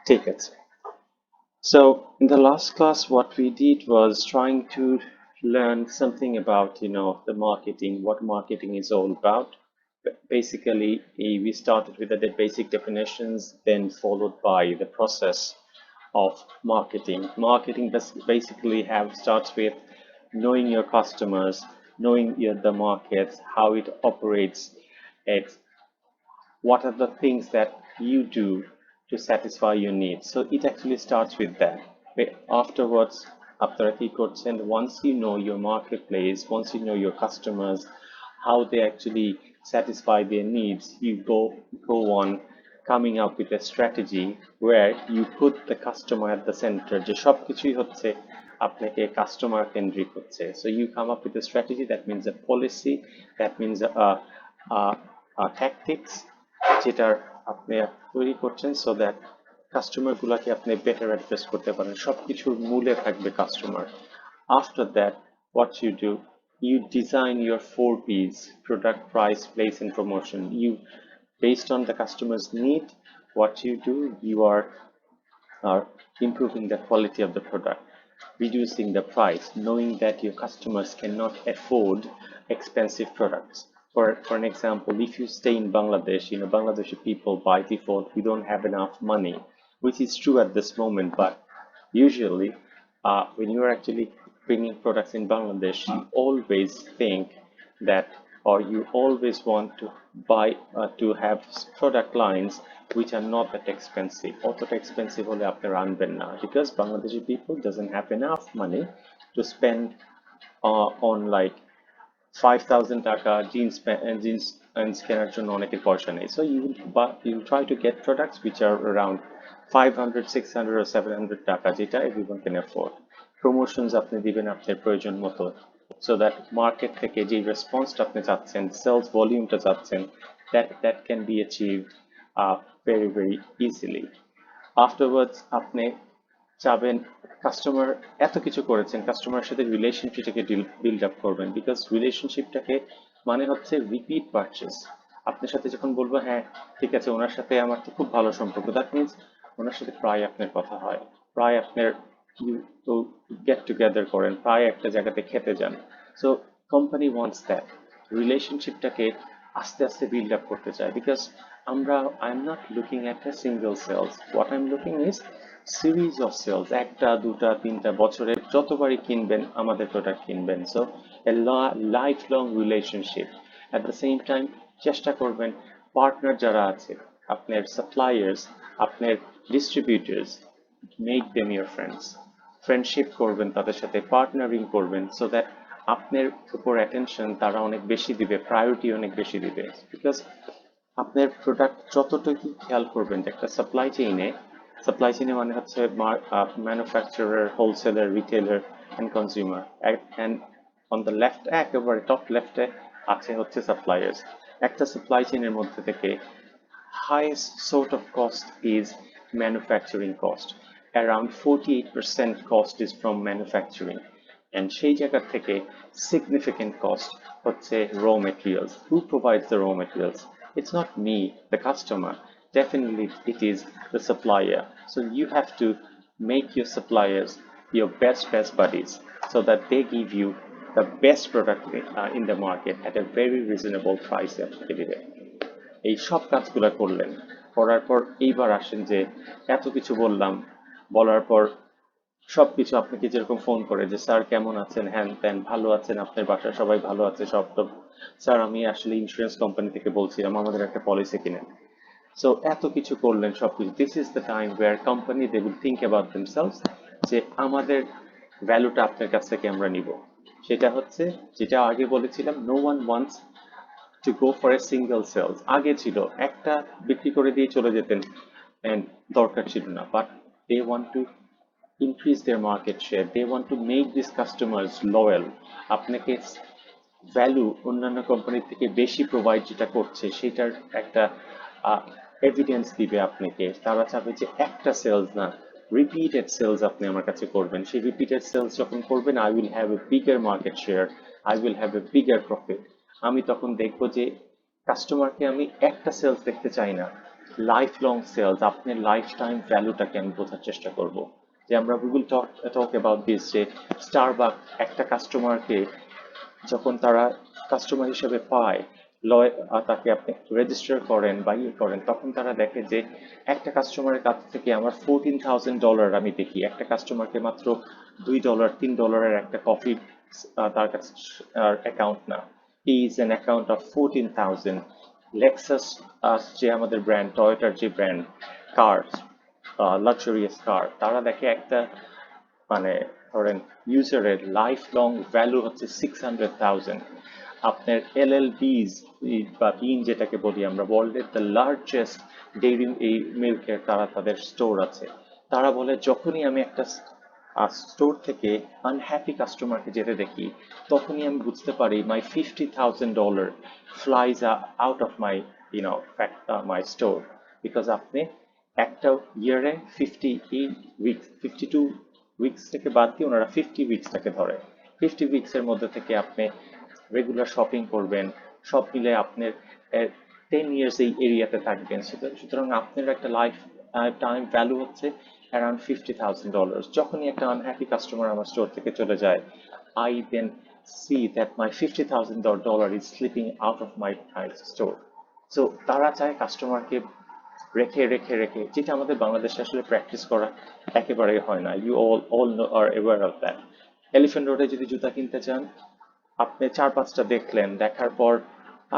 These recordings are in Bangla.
ঠিক আছে. So in the last class, what we did was trying to learn something about, the marketing, what marketing is all about. Basically, we started with the basic definitions, then followed by the process of marketing. Marketing basically starts with knowing your customers, knowing the markets, how it operates, it's what are the things that you do to satisfy your needs. So it actually starts with that. But afterwards, আপনারা কি করছেন, once you know your marketplace, once you know your customers, how they actually satisfy their needs, you go on coming up with a strategy where you put the customer at the center. যে সবকিছুই হচ্ছে আপনাকে কাস্টমার কেন্দ্রিক হচ্ছে. So you come up with a strategy, that means a policy, that means tactics যেটার আপনি তৈরি করছেন, সো দ্যাট কাস্টমার গুলাকে আপনি বেটার অ্যাড্রেস করতে পারেন। সবকিছুর মূলে থাকবে customer. After that, what you do, you design your 4 P's: product, price, place, and promotion. You, based on the customer's need, what you do, you are improving the quality of the product, reducing the price, knowing that your customers cannot afford expensive products. For an example, if you stay in Bangladesh, Bangladeshi people by default, we don't have enough money, which is true at this moment, but usually when you are actually bringing products in Bangladesh, you always think that, or you always want to buy to have product lines which are not that expensive. অতটা expensive হলে আপনারা আনবেন না, because Bangladeshi people doesn't have enough money to spend on like 5,000 টাকা জিন্স প্যান্টস কেনার জন্য অনেকের পয়সা নেই. So you try to get products which are around 500, 600 or 700 টাকা, যেটা everyone can afford. Promotions আপনি দিবেন আপনার প্রয়োজন মতো, so that market থেকে যে রেসপন্সটা আপনি চাচ্ছেন, সেলস ভলিউমটা চাচ্ছেন, that can be achieved very very easily. Afterwards, আপনি চাবেন কাস্টমার, এত কিছু করেছেন, কাস্টমারের সাথে রিলেশনশিপটাকে বিল্ড আপ করবেন, বিকজ রিলেশনশিপটাকে মানে হচ্ছে রিপিট পারচেস। আপনার সাথে যখন বলবো হ্যাঁ ঠিক আছে, ওনার সাথে আমার তো খুব ভালো সম্পর্ক, দ্যাট মিনস ওনার সাথে প্রায় আপনার কথা হয়, প্রায় আপনার তো গেট টুগেদার করেন, প্রায় একটা জায়গাতে খেতে যান। সো কোম্পানি ওয়ান্টস দ্যাট রিলেশনশিপটাকে আস্তে আস্তে বিল্ড আপ করতে চায়, because I am not looking at a single sales, what I am looking is series of sales, একটা দুটা তিনটা বছরে যতবারই কিনবেন আমাদের প্রোডাক্ট কিনবেন। So a life long relationship. At the same time চেষ্টা করবেন পার্টনার যারা আছে, আপনার সাপ্লায়ার্স, আপনার distributors, make them your friends. Friendship করবেন তাদের সাথে, পার্টনারিং করবেন, সো দ্যাট আপনার উপর অ্যাটেনশন তারা অনেক বেশি দিবে, প্রায়োরিটি অনেক বেশি দিবে। বিকজ আপনার প্রোডাক্ট যতটুকু খেয়াল করবেন যে একটা সাপ্লাই চেইনে মানে হচ্ছে manufacturer, wholesaler, retailer and consumer, and on the left, একেবারে টপ লেফটে আছে হচ্ছে সাপ্লায়ার্স। একটা সাপ্লাই চেইনের মধ্যে থেকে highest sort of cost is manufacturing cost. Around 48% cost is from manufacturing. And সেই জায়গা থেকে significant cost হচ্ছে raw materials. Who provides the raw materials? It's not me, the customer. Definitely it is the supplier. So you have to make your suppliers your best buddies, so that they give you the best product in the market at a very reasonable price আপনাকে দিবে। এই সব কাজগুলো করলেন, করার পর এইবার আসেন যে এত কিছু বললাম, বলার পর সবকিছু আপনাকে যেরকম ফোন করে যে স্যার কেমন আছেন, হ্যান ত্যান, ভালো আছেন, আপনার বাসায় সবাই ভালো আছে, সব তো স্যার আমি আসলে ইন্স্যুরেন্স কোম্পানি থেকে বলছিলাম, আমাদের একটা পলিসি কিনেন। সো এত কিছু করলেন সবকিছু, this is the time where company they will think about themselves, যে আমাদের ভ্যালুটা আপনার কাছ থেকে আমরা নিব। সেটা হচ্ছে যেটা আগে বলেছিলাম, no one wants to go for a single sales. আগে ছিল একটা বিক্রি করে দিয়ে চলে যেতেন and দরকার ছিল না, but they want to increase their market share, they want to make these customers loyal। আপনাকে ভ্যালু অন্যান্য কোম্পানির থেকে বেশি প্রোভাইড যেটা করছে সেটার একটা এভিডেন্স দিবে আপনাকে। তারা চাবে যে একটা সেলস না, রিপিটেড সেলস আপনি আমার কাছে করবেন। সেই রিপিটেড সেলস যখন করবেন, I will have a bigger market share, I will have a bigger profit. আমি তখন দেখবো যে কাস্টমারকে আমি একটা সেলস দেখতে চাই না, লাইফ লং সেলস, আপনার লাইফ টাইম ভ্যালুটাকে আমি বোঝার চেষ্টা করব। যে আমরা উইল টক অ্যাবাউট দিস, যে স্টারবাক একটা কাস্টমারকে যখন তারা কাস্টমার হিসেবে পায়, তাকে আপনি রেজিস্টার করেন বা ইয়ে করেন, তখন তারা দেখে যে একটা কাস্টমারের কাছ থেকে আমার $14,000 আমি দেখি, একটা কাস্টমারকে মাত্র $2 $3 একটা কফি তার কাছে অ্যাকাউন্ট না, he is an account of 14,000। Lexus যে আমাদের ব্র্যান্ড, টয়োটার যে ব্র্যান্ড কার, লাক্সারিয়াস কার, তারা দেখে একটা মানে ধরেন ইউজারের লাইফ লং ভ্যালু হচ্ছে 600,000। আপনার এলএলবিজ বা বিন যেটাকে বলি আমরা, ওয়ার্ল্ডের দ্য লার্জেস্ট ডেইরি এই মিল্কের তারা তাদের স্টোর আছে। তারা বলে যখনই আমি একটা স্টোর থেকে আনহ্যাপি কাস্টমারকে যেতে দেখি, তখনই আমি বুঝতে পারি মাই $50,000 flies out of my my store. Because আপনি একটা ইয়ারে 58 উইকস, 52 উইকস থেকে বাদ দিয়ে ওনারা 50 উইকসটাকে ধরে। 50 উইকসের মধ্যে থেকে আপনি রেগুলার শপিং করবেন, সব মিলে আপনার 10 ইয়ার্স এই এরিয়াতে থাকবেন। সুতরাং আপনার একটা লাইফ টাইম ভ্যালু হচ্ছে অ্যারাউন্ড $50,000। যখনই একটা আনহ্যাপি কাস্টমার আমার স্টোর থেকে চলে যায়, I then see that my $50,000 is slipping out of my store. So তারা চায় কাস্টমারকে রেখে রেখে রেখে, যেটা আমাদের বাংলাদেশে আসলে প্র্যাকটিস করা একেবারেই হয় না। You all are aware of that. Elephant রোডে যদি জুতা কিনতে চান, আপনি 4-5টা দেখলেন, দেখার পর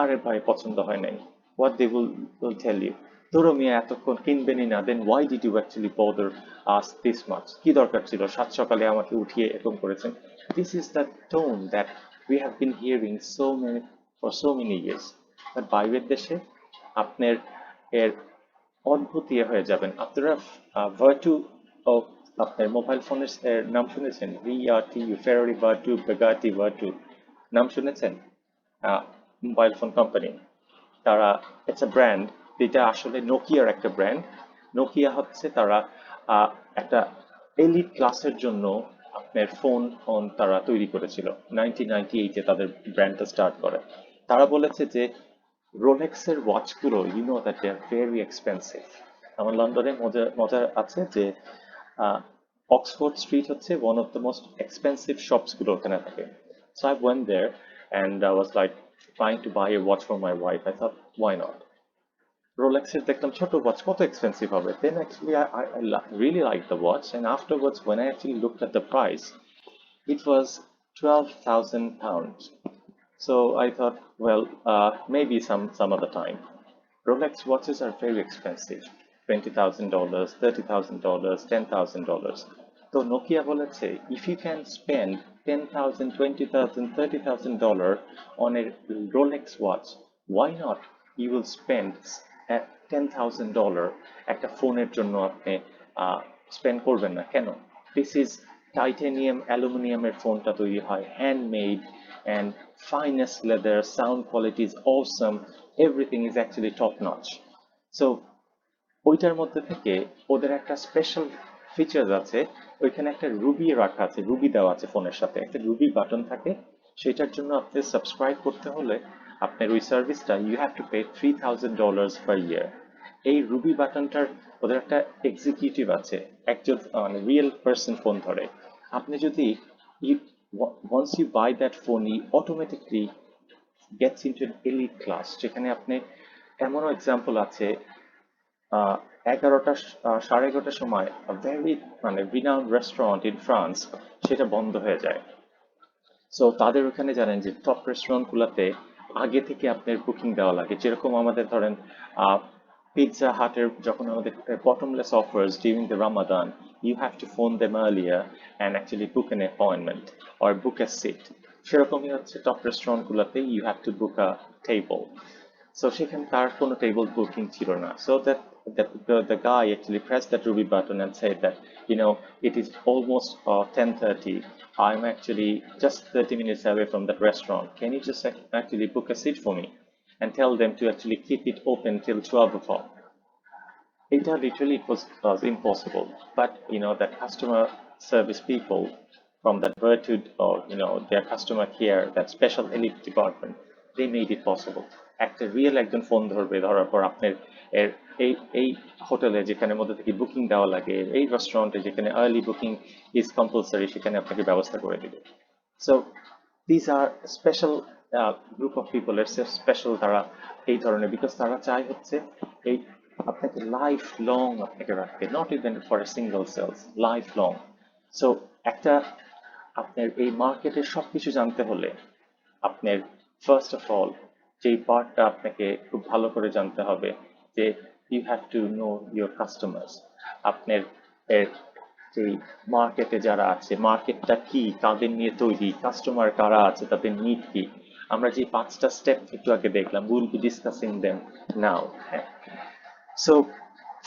আরে ভাই পছন্দ হয় নাই, what they will tell you, ধরো মিয়া এতক্ষণ কিনবেনই না, then why did you actually bother us this much, কি দরকার ছিল সাত সকালে আমাকে উঠিয়ে এরকম করেছেন। This is the tone that we have been hearing for so many years. But বাইরের দেশে আপনার এর অদ্ভুত ইয়ে হয়ে যাবেন আপনারা। ভার্টু, ও আপনার মোবাইল ফোনের নাম শুনেছেন? VRTU, ফেরারি ভার্টু, বেগাটি ভার্টু, নাম শুনেছেন? মোবাইল ফোন কোম্পানি, তারা ইটস আ ব্র্যান্ড, যেটা আসলে নোকিয়ার একটা ব্র্যান্ড। নোকিয়া হচ্ছে তারা একটা এলিট ক্লাসের জন্য আপনার ফোন তারা তৈরি করেছিল। 1998-এ তাদের ব্র্যান্ডটা স্টার্ট করে। তারা বলেছে যে রোলেক্সের ওয়াচগুলো, you know that they are very expensive. আমার লন্ডনে মজা আছে যে অক্সফোর্ড স্ট্রিট হচ্ছে one of the most expensive shops গুলো ওখানে থাকে। So I went there and I was like trying to buy a watch for my wife. I thought, why not? রোলেক্সের দেখলাম ছোট ওয়াচ, কত এক্সপেন্সিভ হবে। Then actually I really liked the watch, and afterwards when I actually looked at the price, it was £12,000. So I thought, well, maybe some other time. Rolex watches are very expensive. $20,000, $30,000, $10,000. So Nokia বলেছে, if you can spend $10,000, $20,000, $30,000 on a Rolex watch, why not you will spend $10,000 একটা ফোনের জন্য আপনি স্পেন্ড করবেন না কেন? দিস ইজ টাইটেনিয়াম অ্যালুমিনিয়ামের ফোনটা তৈরি হয়, handmade and finest leather, sound quality is awesome, everything is actually top notch. So ওইটার মধ্যে থেকে ওদের একটা স্পেশাল ফিচার আছে, ওইখানে একটা রুবি রাখা আছে, রুবি দেওয়া আছে ফোনের সাথে, একটা রুবি বাটন থাকে। সেটার জন্য আপনি সাবস্ক্রাইব করতে হলে আপনার ওই সার্ভিসটা ইউ হ্যাভ টু পে $3,000 পার ইয়ার। এই রুবি বাটনটার ওদের একটা এক্সিকিউটিভ আছে, একজন মানে রিয়েল পার্সন ফোন ধরে। আপনি যদি once you buy that phone, you automatically gets into an elite class, যেখানে আপনি এমনও এক্সাম্পল আছে 11টার সময় ভেরি মানে রিনাউন্ড রেস্টুরেন্ট ইন ফ্রান্স সেটা বন্ধ হয়ে যায়। সো তাদের ওখানে জানেন যে টপ রেস্টুরেন্টগুলোতে আগে থেকে আপনার বুকিং দেওয়া লাগে, যেরকম আমাদের ধরেন পিৎজা হাটের যখন আমাদের bottomless offers during the Ramadan, you have to phone them earlier and actually book an appointment or book a seat. সেরকমই হচ্ছে top রেস্টুরেন্টগুলোতে you have to book a table. So সেখানে তার কোনো টেবিল বুকিং ছিল না। So the guy actually pressed that ruby button and said that, it is almost 10:30. I'm actually just 30 minutes away from that restaurant. Can you just actually book a seat for me and tell them to actually keep it open till 12 o'clock? It literally was impossible. But that customer service people from that Virtud, or their customer care, that special elite department, they made it possible. একটা রিয়েল একজন ফোন ধরবে, ধরার পর আপনার এর এই এই হোটেলে যেখানে মধ্যে থেকে বুকিং দেওয়া লাগে, এই রেস্টুরেন্টে যেখানে আর্লি বুকিং ইজ কম্পালসারি, সেখানে আপনাকে ব্যবস্থা করে দিবে। So this are special group of people, এর স্পেশাল তারা এই ধরনের, বিকজ তারা চায় হচ্ছে এই আপনাকে লাইফ লং আপনাকে রাখতে, not even for a single sales, life long. So একটা আপনার এই মার্কেটের সবকিছু জানতে হলে আপনার ফার্স্ট অফ অল যেই পার্টটা আপনাকে খুব ভালো করে জানতে হবে যে you have to know your customers. আপনার এর যেই মার্কেটে যারা আছে, মার্কেটটা কি, তাদের নিয়ে তৈরি, কাস্টমার কারা আছে, তাদের নিড কি। আমরা যে 5টা স্টেপ একটু আগে দেখলাম, will be discussing them now. হ্যাঁ, so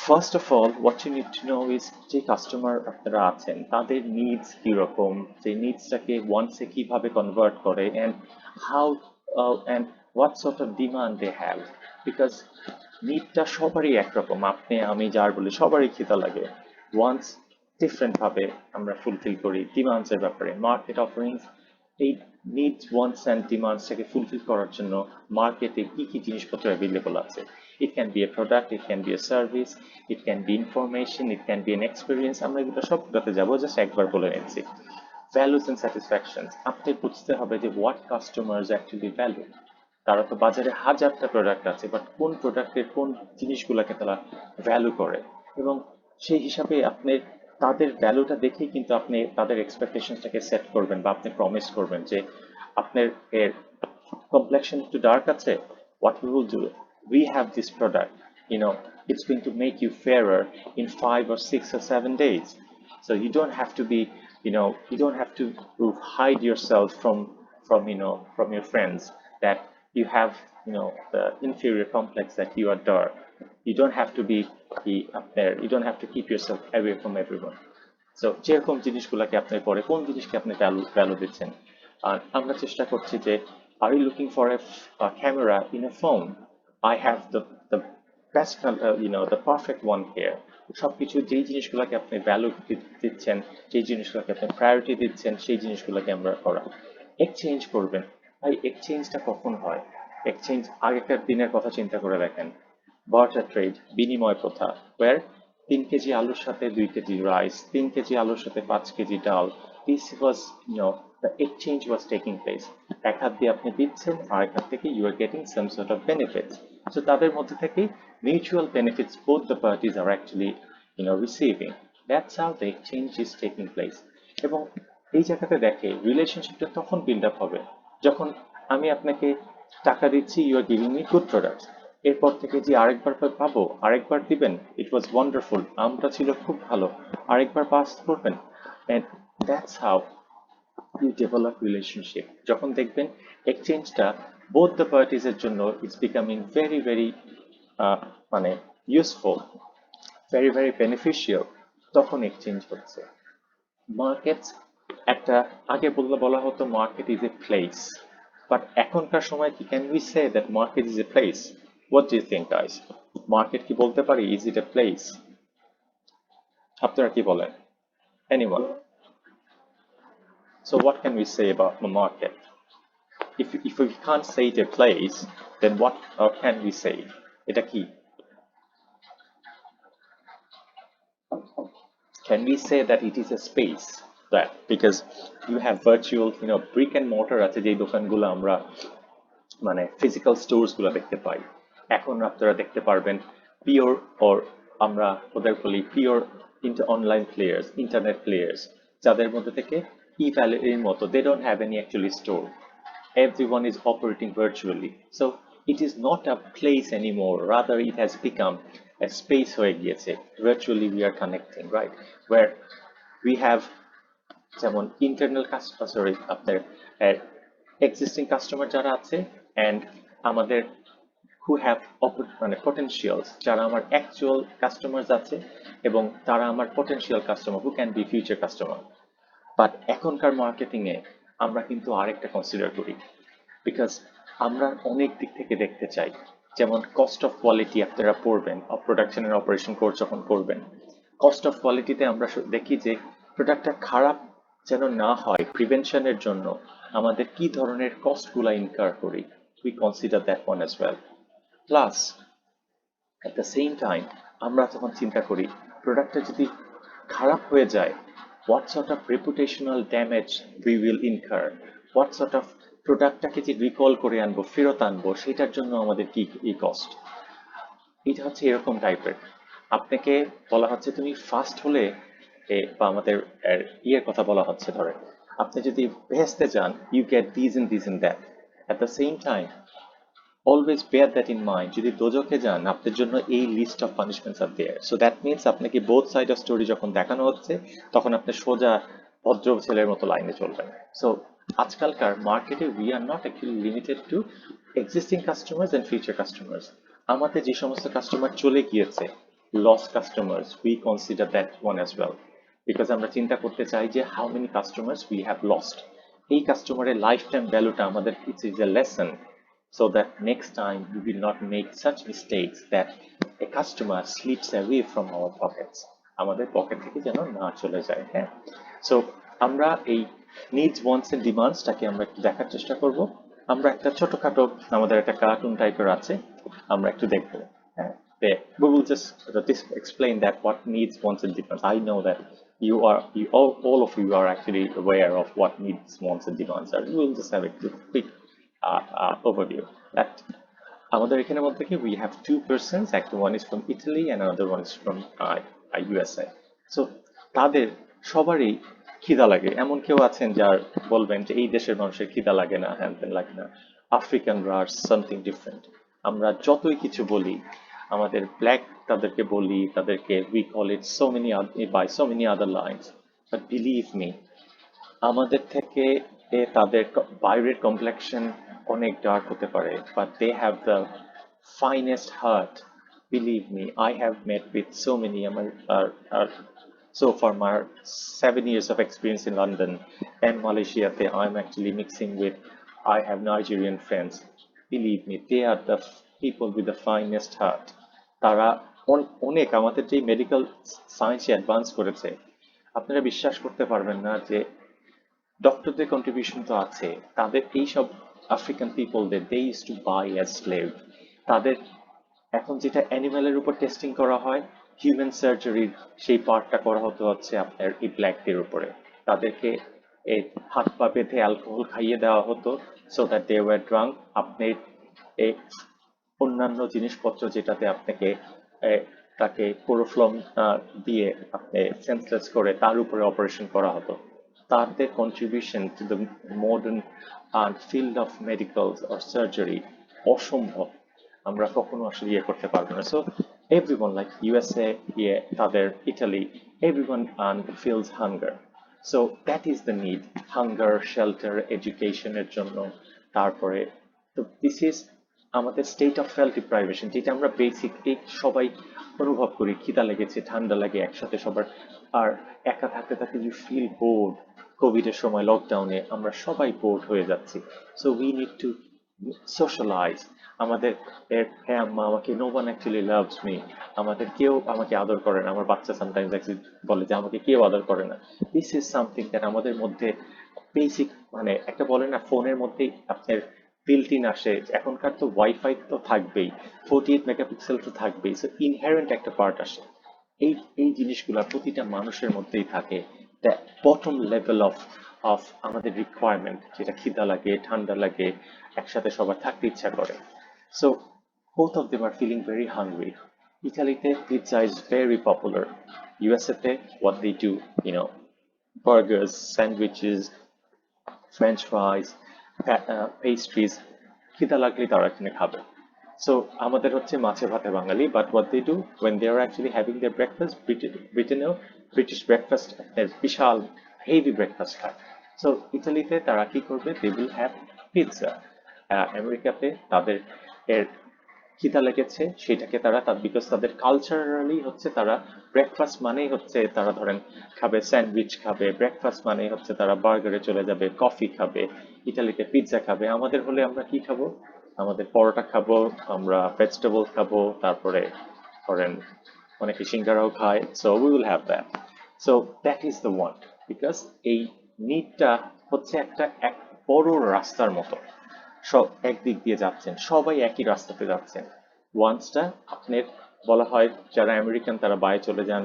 first of all what you need to know is যে কাস্টমার আপনারা আছেন তাদের নিডস কীরকম, সেই নিডসটাকে ওয়ান্সে কিভাবে কনভার্ট করে, and how and what sort of demand they have. Because নিডটা সবারই একরকম, আপনি আমি যার বলি সবারই খিদা লাগে, ওয়ান্স ডিফারেন্ট ভাবে আমরা ফুলফিল করি ডিমান্ডসের ব্যাপারে। মার্কেট অফারিংস এই নিডস ওয়ান্টস অ্যান্ড ডিমান্ডসটাকে ফুলফিল করার জন্য মার্কেটে কি কি জিনিসপত্র অ্যাভেলেবল আছে। It can be A product, it can be a service, it can be information, it can be N experience. আমরা এগুলো সবগুলোতে যাবো, জাস্ট একবার বলে নিচ্ছি। ভ্যালুস অ্যান্ড স্যাটিসফ্যাকশনস, আপনি বুঝতে হবে যে হোয়াট কাস্টমার্স অ্যাকচুয়ালি ভ্যালু। তারা তো বাজারে হাজারটা প্রোডাক্ট আছে, বাট কোন প্রোডাক্টের কোন জিনিসগুলোকে তারা ভ্যালু করে, এবং সেই হিসাবে আপনি তাদের ভ্যালুটা দেখেই কিন্তু আপনি তাদের এক্সপেকটেশনটাকে সেট করবেন, বা আপনি প্রমিস করবেন যে আপনার এর complexion একটু ডার্ক আছে, what we will do, we have this product, you know, it's going to make you fairer in 5 or 6 or 7 days. So you don't have to be, you don't have to hide yourself from your friends that you have, the inferior complex that you are dark. You don't have to be up there, you don't have to keep yourself away from everyone. So যেরকম জিনিসগুলোকে আপনি পরে কোন জিনিসকে আপনি ভ্যালু দিচ্ছেন। আর আমরা চেষ্টা করছি যে are you looking for a camera in a phone, I have the best, the perfect one here. সবকিছু যেই জিনিসগুলোকে আপনি ভ্যালু দিচ্ছেন, যেই জিনিসগুলোকে আপনি প্রায়োরিটি দিচ্ছেন, সেই জিনিসগুলোকে আমরা করা। এক্সচেঞ্জ করবেন, ভাই এক্সচেঞ্জটা কখন হয়? এক্সচেঞ্জ আগেকার দিনের কথা চিন্তা করে দেখেন, বার্টার ট্রেড, বিনিময় প্রথা, where 3 কেজি আলুর সাথে 2 কেজি রাইস, 3 কেজি আলুর সাথে 5 কেজি ডাল, this was, the exchange was taking place. এক হাত দিয়ে আপনি দিচ্ছেন, আরেক হাত থেকে you are getting some sort of benefits. So তাদের মধ্যে থেকে mutual benefits both the parties are actually, receiving. That's how the exchange is taking place. এবং এই জায়গাতে দেখে রিলেশনশিপটা তখন বিল্ড আপ হবে যখন আমি আপনাকে টাকা দিচ্ছি, you are giving me good products. এরপর থেকে যে আরেকবার পাবো, আরেকবার দিবেন, ইট ওয়াজ ওয়ান্ডারফুল, আমটা ছিল খুব ভালো, আরেকবার পাস করবেন। And that's how you develop relationship. যখন দেখবেন এক্সচেঞ্জটা বোথ দ্য পার্টিজ এর জন্য ইটস বিকামিং ভেরি ভেরি মানে ইউজফুল, ভেরি ভেরি বেনিফিশিয়াল, তখন এক্সচেঞ্জ হচ্ছে। মার্কেটস একটা, আগে বলা হতো market is a place, but এখনকার সময় কি can we say that market is a place? What do you think guys? Market কি বলতে পারি ইজ ইট এ প্লেস? আপনারা কি বলেন? Anyone? So what can we say about the market? If we can't say it a place, then what can we say? এটা কি? Can we say that it is a space? That because you have virtual, brick and mortar আছে যেই দোকানগুলো আমরা মানে ফিজিক্যাল স্টোরস গুলো দেখতে পাই, এখন আপনারা দেখতে পারবেন পিওর, অর আমরা ওদের বলি pure online players, internet players, যাদের মধ্যে থেকে ই ভ্যালির মতো, they don't have any actually store, everyone is operating virtually. So it is not a place anymore, rather it has become a space হয়ে গিয়েছে। Virtually we are connecting, right? Where we have যেমন ইন্টারনাল কাস্টমার, সরি আপনার এক্সিস্টিং কাস্টমার যারা আছে, অ্যান্ড আমাদের হু হ্যাভ মানে পটেনশিয়ালস, যারা আমার অ্যাকচুয়াল কাস্টমার্স আছে, এবং তারা আমার potential customer who can be future customer. But এখনকার মার্কেটিংয়ে আমরা কিন্তু আরেকটা কনসিডার করি, বিকজ আমরা অনেক দিক থেকে দেখতে চাই। যেমন কস্ট অফ কোয়ালিটি আপনারা পড়বেন, প্রোডাকশনের অপারেশন কোর্স যখন করবেন, কস্ট অফ কোয়ালিটিতে আমরা দেখি যে প্রোডাক্টটা খারাপ যেন না হয়, প্রিভেনশনের জন্য আমাদের কি ধরনের কস্টগুলা ইনকার করি, we consider that one as well. Plus at the same time আমরা তখন চিন্তা করি প্রোডাক্টটা যদি খারাপ হয়ে যায়, what sort of reputational damage we will incur, what sort of প্রোডাক্টটাকে যে রিকল করে আনবো, ফেরত আনবো, সেটার জন্য আমাদের কি কি কস্ট। এটা হচ্ছে এরকম টাইপের। আপনাকে বলা হচ্ছে তুমি ফাস্ট হলে বা আমাদের ইয়ের কথা বলা হচ্ছে, ধরেন আপনি যদি ভেস্তে যান, you get this in this in that. At the same time always bear that in mind, যদি দোজখে যান আপনার জন্য এই list of punishments are there. So that means আপনাকে বোথ সাইড অফ স্টোরি যখন দেখানো হচ্ছে, তখন আপনি সোজা ভদ্র ছেলের মতো লাইনে চলবেন। সো আজকালকার মার্কেটে we are not actually limited to existing customers and future customers. আমাদের যে সমস্ত কাস্টমার চলে গিয়েছে, loss customers, we consider that one as well, because আমরা চিন্তা করতে চাই যে how many customers we have lost. এই কাস্টমারের লাইফ টাইম ভ্যালুটা আমাদের it's is a lesson, so that next time we will not make such mistakes that a customer slips away from our pockets, আমাদের পকেট থেকে যেন না চলে যায়। হ্যাঁ, সো আমরা এই নিডস ওয়ান্টস এন্ড ডিমান্ডসটাকে আমরা একটু দেখার চেষ্টা করব। আমরা একটা ছোটখাটো আমাদের একটা কার্টুন টাইপের আছে, আমরা একটু দেখবো। হ্যাঁ, we will just explain that what needs wants and demands. I know that all of you are actually aware of what needs wants and demands are. We will just have a quick overview that আমাদের এখানে মধ্যে কি we have two persons, একটা one is from Italy and another one is from USA. So তাদের সবারই খিদা লাগে। এমন কেউ আছেন যার বলবেন যে এই দেশের মানুষের খিদা লাগে না, হ্যান ত্যান লাগে না, আফ্রিকানরা আর সামথিং ডিফারেন্ট। আমরা যতই কিছু বলি, আমাদের ব্ল্যাক তাদেরকে বলি, তাদেরকে we call it so many by so many other lines, but believe me, আমাদের থেকে তাদের বাইরের কমপ্লেকশন অনেক ডার্ক হতে পারে, but they have the finest heart. Believe me, I have met with so many আমার so far my 7 years of experience in London and Malaysia, I'm actually mixing with, I have Nigerian friends. Believe me, they are the people with the finest heart. তারা অনেক আমাদের যে মেডিকেল সায়েন্সে অ্যাডভান্স করেছে, আপনারা বিশ্বাস করতে পারবেন না যে ডক্টরদের কন্ট্রিবিউশন তো আছে, তাদের এইসব আফ্রিকান পিপলদের they use to buy as slave. তাদের এখন যেটা অ্যানিম্যালের উপর টেস্টিং করা হয়, হিউম্যান সার্জারির সেই পার্টটা করা হতে হচ্ছে আপনার এই ব্ল্যাকদের উপরে। তাদেরকে এই হাত পা বেঁধে অ্যালকোহল খাইয়ে দেওয়া হতো so that they were drunk. আপনি এই অন্যান্য জিনিসপত্র যেটাতে আপনাকে তাকে ক্লোরোফর্ম দিয়ে আপনি সেন্সলেস করে তার উপরে অপারেশন করা হতো। তাদের contribution to the modern field of medical or surgery অসম্ভব, আমরা কখনো আসলে ইয়ে করতে পারবো না। সো এভরিওয়ান লাইক ইউএসএ, ইয়ে তাদের Italy, everyone feels hunger. So that is the need, hunger, shelter, এডুকেশনের জন্য। তারপরে তো দিস ইজ আমাদের স্টেট অফ হেলথ ডিপ্রাইভেশন, যেটা আমরা বেসিক সবাই অনুভব করি। খিদা লেগেছে, ঠান্ডা লাগে একসাথে সবার, আর একা থাকতে থাকতে ইউ ফিল বোর্ড। কোভিড এর সময় লকডাউনে আমরা সবাই বোর্ড হয়ে যাচ্ছি। So we need to socialize. আমাদের হ্যাঁ আম্মা আমাকে, no one actually loves me, আমাদের কেউ আমাকে আদর করে না। আমার বাচ্চা সামটাইমস বলে যে আমাকে কেউ আদর করে না। দিস ইজ সামথিং দ্যাট আমাদের মধ্যে বেসিক, মানে একটা বলে না ফোনের মধ্যেই আপনার বিল্ট ইন আসে, এখনকার তো ওয়াইফাই তো থাকবেই, 48 মেগাপিক্সেল তো থাকবেই, সো ইনহেরেন্ট একটা পার্ট আসে। এই এই জিনিসগুলো প্রতিটা মানুষের মধ্যেই থাকে। The bottom level of of আমাদের রিকোয়ারমেন্ট, যেটা খিদা লাগে, ঠান্ডা লাগে, একসাথে সবার থাকতে ইচ্ছা করে। So both of them are feeling very hungry. ইতালিতে pizza is very popular. ইউএসএতে what they do, you know, burgers, sandwiches, French ফ্রাইজ, pastries, খিদা লাগলে তারা এখানে খাবে। সো আমাদের হচ্ছে মাছে ভাতে বাঙালি, but what they do when they are actually having their breakfast, ব্রিটেনেও ব্রিটিশ ব্রেকফাস্ট বিশাল হেভি ব্রেকফাস্ট খায়। সো ইতালিতে তারা কি করবে, দে উইল হ্যাভ পিৎজা। আমেরিকাতে তাদের এর খিদা লেগেছে সেটাকে তারা বিকজ তাদের কালচারালি হচ্ছে তারা ব্রেকফাস্ট মানেই হচ্ছে তারা ধরেন খাবে স্যান্ডউইচ খাবে, ব্রেকফাস্ট মানেই হচ্ছে তারা বার্গারে চলে যাবে, কফি খাবে, ইটালিতে পিৎজা খাবে। আমাদের হলে আমরা কি খাবো, আমাদের পরোটা খাবো, আমরা ভেজিটেবল খাবো, তারপরে ধরেন অনেকে সিঙ্গারাও খায়। So we will have that. So that is the want, because এই নিডটা হচ্ছে একটা এক বড় রাস্তার মতো, সব একদিক দিয়ে যাচ্ছেন, সবাই একই রাস্তাতে যাচ্ছেন। ওয়ান্সটা আপনার বলা হয় যারা আমেরিকান তারা বায়ে চলে যান,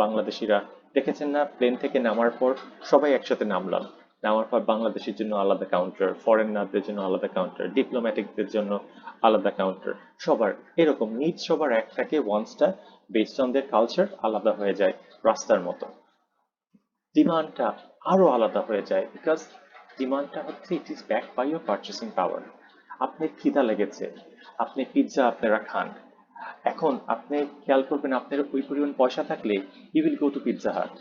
বাংলাদেশিরা দেখেছেন না প্লেন থেকে নামার পর সবাই একসাথে নামলাম, নামার পর বাংলাদেশের জন্য আলাদা কাউন্টার, ফরেনারদের জন্য আলাদা কাউন্টার, ডিপ্লোম্যাটিকদের জন্য আলাদা কাউন্টার, সবার এরকম নিড সবার এক থাকে, ওয়ান্সটা বেসড অন দের কালচার আলাদা হয়ে যায় রাস্তার মতো। ডিমান্ডটা আরো আলাদা হয়ে যায় বিকজ ডিমান্ডটা হচ্ছে it is back by your purchasing power. আপনার খিদা লেগেছে, আপনি পিৎজা আপনারা খান, এখন আপনি খেয়াল করবেন আপনার ওই পরিমাণ পয়সা থাকলে you will go to Pizza Hut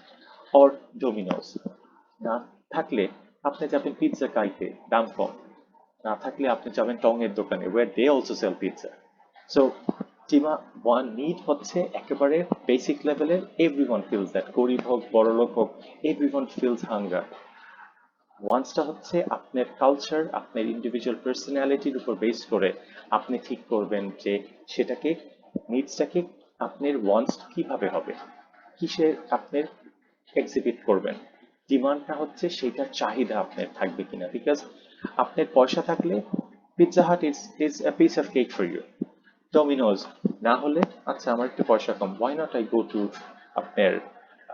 or Domino's, না থাকলে আপনি যাবেন পিৎজা খাইতে, দাম কম, না থাকলে আপনি যাবেন টং এর দোকানে where they also sell pizza. So টিমা ওয়ান নিড হচ্ছে একেবারে বেসিক লেভেলের, এভরিওয়ান ফিলস দ্যাট, গরিব হোক বড়লোক হোক, এভরিওয়ান ফিলস হাঙ্গার। ওয়ান্সটা হচ্ছে আপনার কালচার, আপনার ইন্ডিভিজুয়াল পার্সোনালিটির উপর বেস করে আপনি ঠিক করবেন যে সেটাকে, নিডসটাকে আপনার ওয়ান্স কিভাবে হবে, কিসের আপনার এক্সিবিট করবেন। ডিমান্ডটা হচ্ছে সেটার চাহিদা আপনার থাকবে কিনা, বিকজ আপনার পয়সা থাকলে Pizza Hut is a piece of cake for you, Domino's না হলে আচ্ছা আমার একটু পয়সা কম, why not I go to আপনার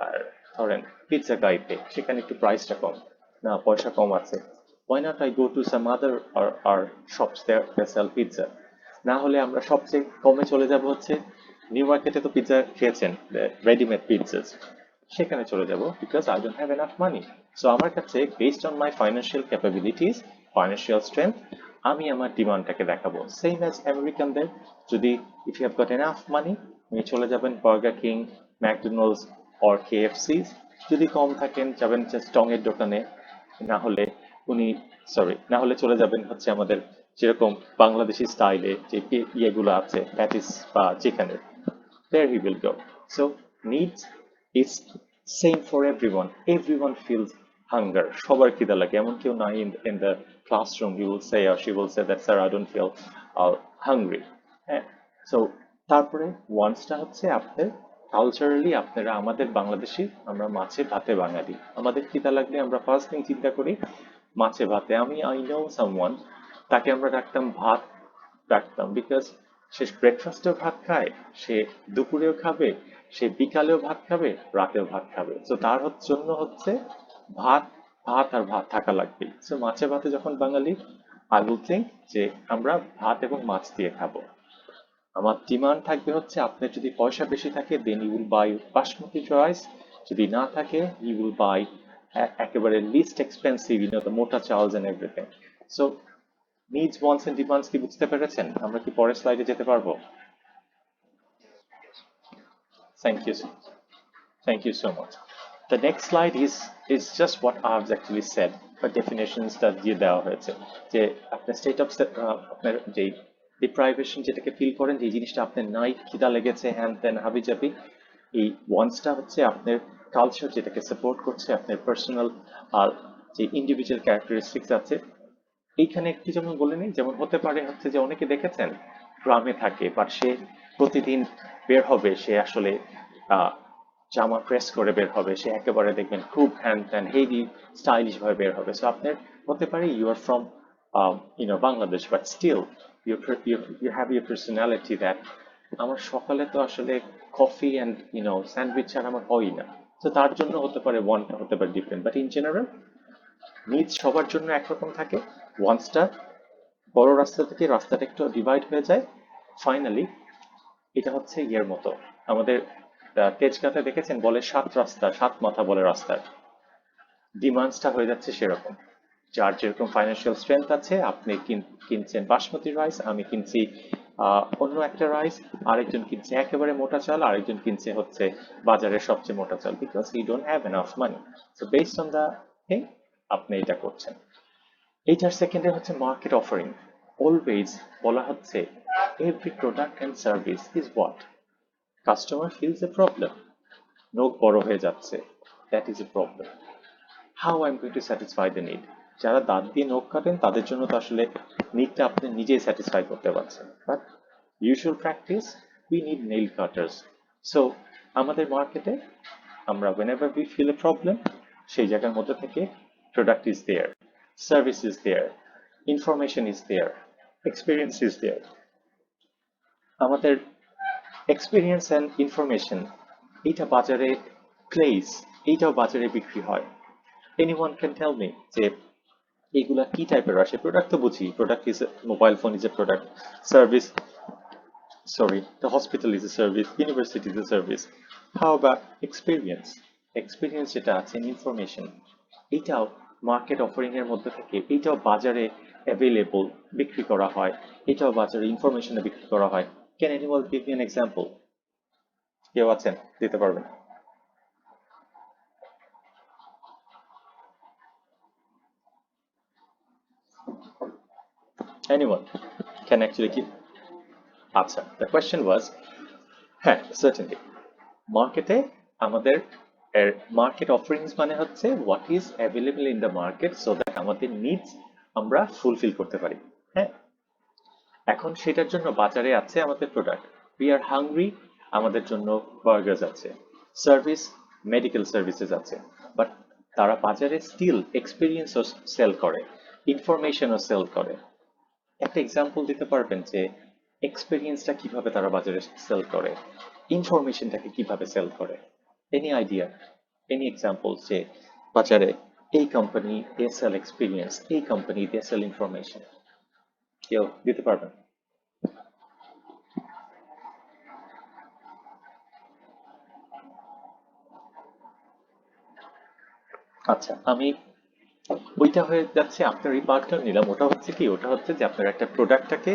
আর ধরেন পিৎজা গাইতে, সেখানে একটু প্রাইসটা কম, না পয়সা কম আছে, why not I go to some other are shops that sell pizza. না হলে আমরা সবচেয়ে কমে চলে যাব হচ্ছে নিউ মার্কেটে, তো পিৎজা খেয়েছেন রেডিমেড পিৎজা, সেখানে চলে যাব because I don't have enough money. So আমার কাছে based on my financial capabilities, financial strength, আমি আমার ডিমান্ডটাকে দেখাবো সেম অ্যাজ আমেরিকানদের। যদি if you have got enough money আপনি চলে যাবেন Burger King, McDonald's or KFC, যদি কম থাকেন যাবেন জাস্ট টং এর দোকানে, না হলে উনি সরি না হলে চলে যাবেন হচ্ছে আমাদের যেরকম বাংলাদেশি স্টাইলে যে ইয়েগুলো আছে প্যাটিস বা চিকেনের, there he will go. So needs is same for everyone. Everyone feels hunger. সবার খিদা লাগে, এমন কেউ নাই in the classroom he will say or she will say that sir I don't feel hungry. হ্যাঁ, so তারপরে ওয়ান্সটা হচ্ছে আপনার কালচারালি, আপনারা আমাদের বাংলাদেশি, আমরা মাছে ভাতে বাঙালি, আমাদের খিদা লাগলে আমরা ফার্স্ট থিং চিন্তা করি মাছে ভাতে। আই নো সামওয়ান, তাকে আমরা ডাকতাম ভাত রাখতাম বিকজ সে ব্রেকফাস্টেও ভাত খায়, সে দুপুরেও খাবে, সে বিকালেও ভাত খাবে, রাতেও ভাত খাবে, তো তার জন্য হচ্ছে ভাত, ভাত আর ভাত থাকা লাগবে। সো মাছে ভাতে যখন বাঙালি, আই উইল থিঙ্ক যে আমরা ভাত এবং মাছ দিয়ে খাবো। আমার ডিমান্ড থাকবে হচ্ছে আপনার যদি পয়সা বেশি থাকে then you will buy basmati rice, যদি না থাকে ইউ উইল বাই একেবারে লিস্ট এক্সপেন্সিভ মোটা চালস and everything. So needs wants and demands কি বুঝতে পেরেছেন? আমরা কি পরের স্লাইডে যেতে পারবো? Thank you, thank you so much. The next slide is just what I've actually said, বা ডেফিনেশনসটা দিয়ে দেওয়া হয়েছে যে আপনার স্টেট অফ আপনার যে ডিপ্রাইভেশন যেটাকে ফিল করেন, যে জিনিসটা আপনার নাই, খিদা লেগেছে, হ্যান ত্যান হাবি জাবি, এই ওয়ান্সটা হচ্ছে আপনার কালচার যেটাকে সাপোর্ট করছে, আপনার পার্সোনাল আর যে ইন্ডিভিজুয়াল ক্যারেক্টারিস্টিক্স আছে এইখানে একটু যেমন বলে নিই, যেমন হতে পারে হচ্ছে যে অনেকে দেখেছেন গ্রামে থাকে বাট সে প্রতিদিন বের হবে, সে আসলে আহ, জামা প্রেস করে বের হবে, সে একেবারে দেখবেন খুব হ্যান্ড ত্যান হেভি স্টাইলিশ ভাবে বের হবে। সো আপনার হতে পারে you are from Bangladesh but still you you have your personality that আমার সকালে তো আসলে কফি অ্যান্ড স্যান্ডউইচ ছাড়া আমার হয় না। তো তার জন্য হতে পারে ওয়ানটা হতে পারে different, but in general needs সবার জন্য একরকম থাকে। ওয়ান্সটা বড় রাস্তা থেকে রাস্তাটা একটু ডিভাইড হয়ে যায়, ফাইনালি এটা হচ্ছে ইয়ের মতো আমাদের তেজগাঁতে দেখেছেন বলে সাত রাস্তা সাত মাথা বলে রাস্তার, ডিমান্ডসটা হয়ে যাচ্ছে সেরকম। যার যেরকম ফাইন্যান্সিয়াল স্ট্রেংথ আছে, আপনি কিনছেন বাসমতি রাইস, আমি কিনছি অন্য একটা রাইস, আরেকজন কিনছে একেবারে মোটা চাল, আরেকজন কিনছে হচ্ছে বাজারের সবচেয়ে মোটা চাল, because you don't have enough money. So based on the thing আপনি এটা করছেন। এইটার সেকেন্ডে হচ্ছে মার্কেট অফারিং। অলওয়েজ বলা হচ্ছে every product and service is what customer feels a problem, নোক বড় হয়ে যাচ্ছে, that is a problem, how I am going to satisfy the need. যারা দাঁত দিয়ে নখ কাটেন তাদের জন্য তো আসলে নিডটা আপনি নিজেই স্যাটিসফাই করতে পারছেন, but usual practice we need nail cutters. So আমাদের মার্কেটে আমরা whenever we feel a problem সেই জায়গার মধ্যে থেকে product is there, service is there, information is there, experience is there. আমাদের এক্সপিরিয়েন্স অ্যান্ড ইনফরমেশন, এইটা বাজারে প্লেস, এইটাও বাজারে বিক্রি হয়। এনিওয়ান ক্যান টেল মি যে এইগুলা কি টাইপের আসে? প্রোডাক্ট তো বুঝি, product is mobile phone is a product, service, sorry, the hospital is a service, university is a service. How about experience? Experience যেটা আছে, ইনফরমেশন, এটাও মার্কেট অফারিং এর মধ্যে থেকে, এটাও বাজারে অ্যাভেলেবল, বিক্রি করা হয়, এটাও বাজারে ইনফরমেশনে বিক্রি করা হয়। Can anyone give me an example? কেউ আছেন দিতে পারবেন? Anyone can actually give? আচ্ছা, the question was, হ্যাঁ, certainly মার্কেটে আমাদের মার্কেট অফারিংস মানে হচ্ছে what is available in the market so that আমাদের নিডস আমরা ফুলফিল করতে পারি। হ্যাঁ, এখন সেটার জন্য বাজারে আছে আমাদের প্রোডাক্ট, উই আর হাংরি, আমাদের জন্য বার্গার্স আছে, সার্ভিস, মেডিকেল সার্ভিসেস আছে, বাট তারা বাজারে স্টিল এক্সপিরিয়েন্সও সেল করে, ইনফরমেশনও সেল করে। একটা এক্সাম্পল দিতে পারবেন যে এক্সপিরিয়েন্সটা কিভাবে তারা বাজারে সেল করে, ইনফরমেশনটাকে কিভাবে সেল করে? এনি আইডিয়া, এনি এক্সাম্পল যে বাজারে এই কোম্পানি দে সেল এক্সপিরিয়েন্স, এই কোম্পানি দে সেল ইনফরমেশন? কেউ দিতে পারবেন? আচ্ছা, আমি ওইটা হয়ে যাচ্ছে আপনার এই পার্টটা নিলাম। ওটা হচ্ছে কি, ওটা হচ্ছে যে আপনার একটা প্রোডাক্টটাকে,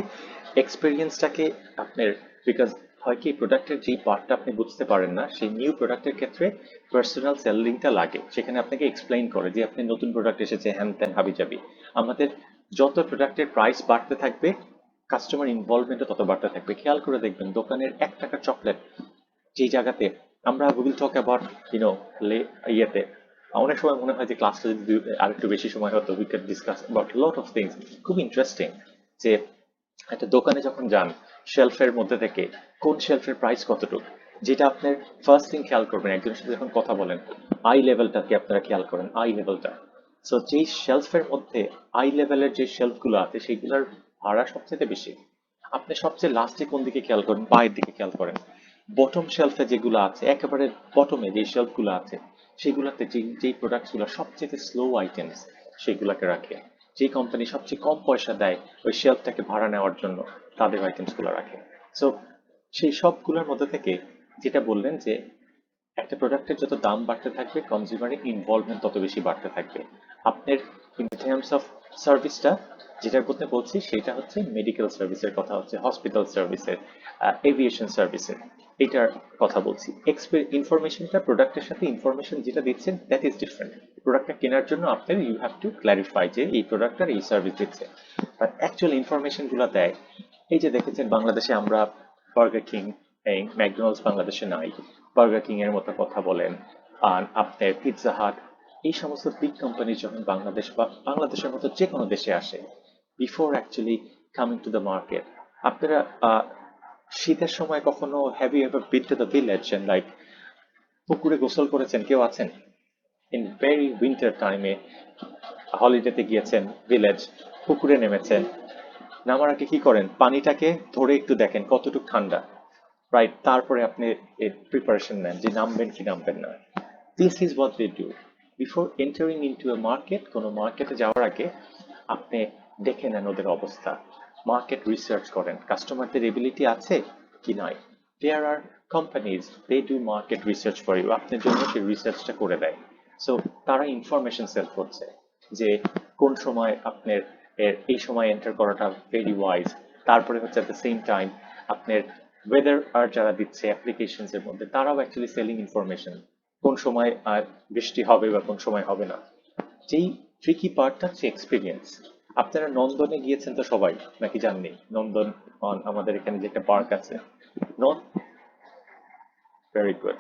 এক্সপিরিয়েন্সটাকে আপনার, বিকজ হয় কি প্রোডাক্টের যেই পার্টটা আপনি বুঝতে পারেন না, সেই নিউ প্রোডাক্টের ক্ষেত্রে পার্সোনাল সেলিংটা লাগে, সেখানে আপনাকে এক্সপ্লেইন করে যে আপনি নতুন প্রোডাক্ট এসেছে, হ্যান ত্যান হাবি জাবি। আমাদের যত প্রোডাক্টের প্রাইস বাড়তে থাকবে, কাস্টমার ইনভলভমেন্টও তত বাড়তে থাকবে। খেয়াল করে দেখবেন দোকানের 1 টাকার চকলেট যেই জায়গাতে আমরা উইল টক অ্যাবাউট ইউনো ইয়েতে, অনেক সময় মনে হয় যে ক্লাসটা যদি আরেকটু বেশি সময় হতো, we can discuss about lot of things. খুব ইন্টারেস্টিং যে একটা দোকানে যখন যান, শেলফের মধ্যে থেকে কোন শেলফের প্রাইস কতটুকু, যেটা আপনার ফার্স্ট থিং খেয়াল করবেন একজনের সাথে যখন কথা বলেন, আই লেভেলটাকে আপনারা খেয়াল করেন, আই লেভেলটা। সো যেই শেলফের মধ্যে আই লেভেলের যে শেলফগুলো আছে সেগুলোর ভাড়া সবচেয়ে বেশি। আপনি সবচেয়ে লাস্টে কোন দিকে খেয়াল করেন? পায়ের দিকে খেয়াল করেন। বটম শেলফে যেগুলো আছে, একেবারে বটমে যে শেলফগুলো আছে, সেগুলোতে যেই প্রোডাক্টসগুলো সবচেয়ে স্লো আইটেমস, সেগুলোকে রাখে। যে কোম্পানি সবচেয়ে কম পয়সা দেয় ওই শেলফটাকে ভাড়া নেওয়ার জন্য, তাদের আইটেমসগুলো রাখে। সো সেই সবগুলোর মধ্যে থেকে যেটা বললেন যে একটা প্রোডাক্টের যত দাম বাড়তে থাকবে, কনজিউমারের ইনভলভমেন্ট তত বেশি বাড়তে থাকবে। আপনার ইন টার্মস অফ সার্ভিসটা যেটার কথা বলছি, সেটা হচ্ছে মেডিকেল সার্ভিসের কথা, হচ্ছে হসপিটাল সার্ভিসের, এভিয়েশন সার্ভিসের, এটার কথা বলছি। ইনফরমেশনটা, প্রোডাক্টের সাথে ইনফরমেশন যেটা দিচ্ছেন, দ্যাট ইজ ডিফারেন্ট। প্রোডাক্টটা কেনার জন্য আপনার ইউ হ্যাভ টু ক্ল্যারিফাই যে এই প্রোডাক্টটার এই সার্ভিস দিচ্ছে, বাট অ্যাকচুয়াল ইনফরমেশনগুলো দেয়। এই যে দেখেছেন বাংলাদেশে আমরা বার্গার কিং, এই ম্যাকডোনাল্ডস বাংলাদেশে নাই, বার্গার কিং এর মতো কথা বলেন, আর আপনার পিৎজা হাট, এই সমস্ত বিগ কোম্পানি যখন বাংলাদেশ বা বাংলাদেশের মতো যে কোনো দেশে আসে, before actually coming to the market, আপনারা শীতের সময় কখনো have you ever been to the village and like পুকুরে গোসল করেছেন? কেউ আছেন? ইন ভেরি উইন্টার টাইমে হলিডেতে গিয়েছেন ভিলেজ, পুকুরে নেমেছেন, নামার আগে কি করেন? পানিটাকে ধরে একটু দেখেন কতটুকু ঠান্ডা, রাইট? তারপরে আপনি এর প্রিপারেশন নেন যে নামবেন কি নামবেন না। This is what they do before entering into a market. কোনো মার্কেটে যাওয়ার আগে আপনি দেখে নেন ওদের অবস্থা, মার্কেট রিসার্চ করেন, কাস্টমারদের এবিলিটি আছে কি নাই। There are companies they do market research for you, আপনার জন্য সেই রিসার্চটা করে দেয়। সো তারা ইনফরমেশন সেল করছে যে কোন সময় আপনার এই সময় এন্টার করাটা ভেরি ওয়াইজ। তারপরে হচ্ছে অ্যাট দ্য সেম টাইম আপনার ওয়েদার আর যারা দিচ্ছে অ্যাপ্লিকেশনস এর মধ্যে, তারাও অ্যাকচুয়ালি সেলিং ইনফরমেশন, কোন সময় বৃষ্টি হবে বা কোন সময় হবে না। যেই ট্রিকি পার্টটা হচ্ছে এক্সপিরিয়েন্স। আপনারা নন্দনে গিয়েছেন তো সবাই, নাকি জাননি? নন্দন আমাদের এখানে যে একটা পার্ক আছে, নন, ভেরি গুড।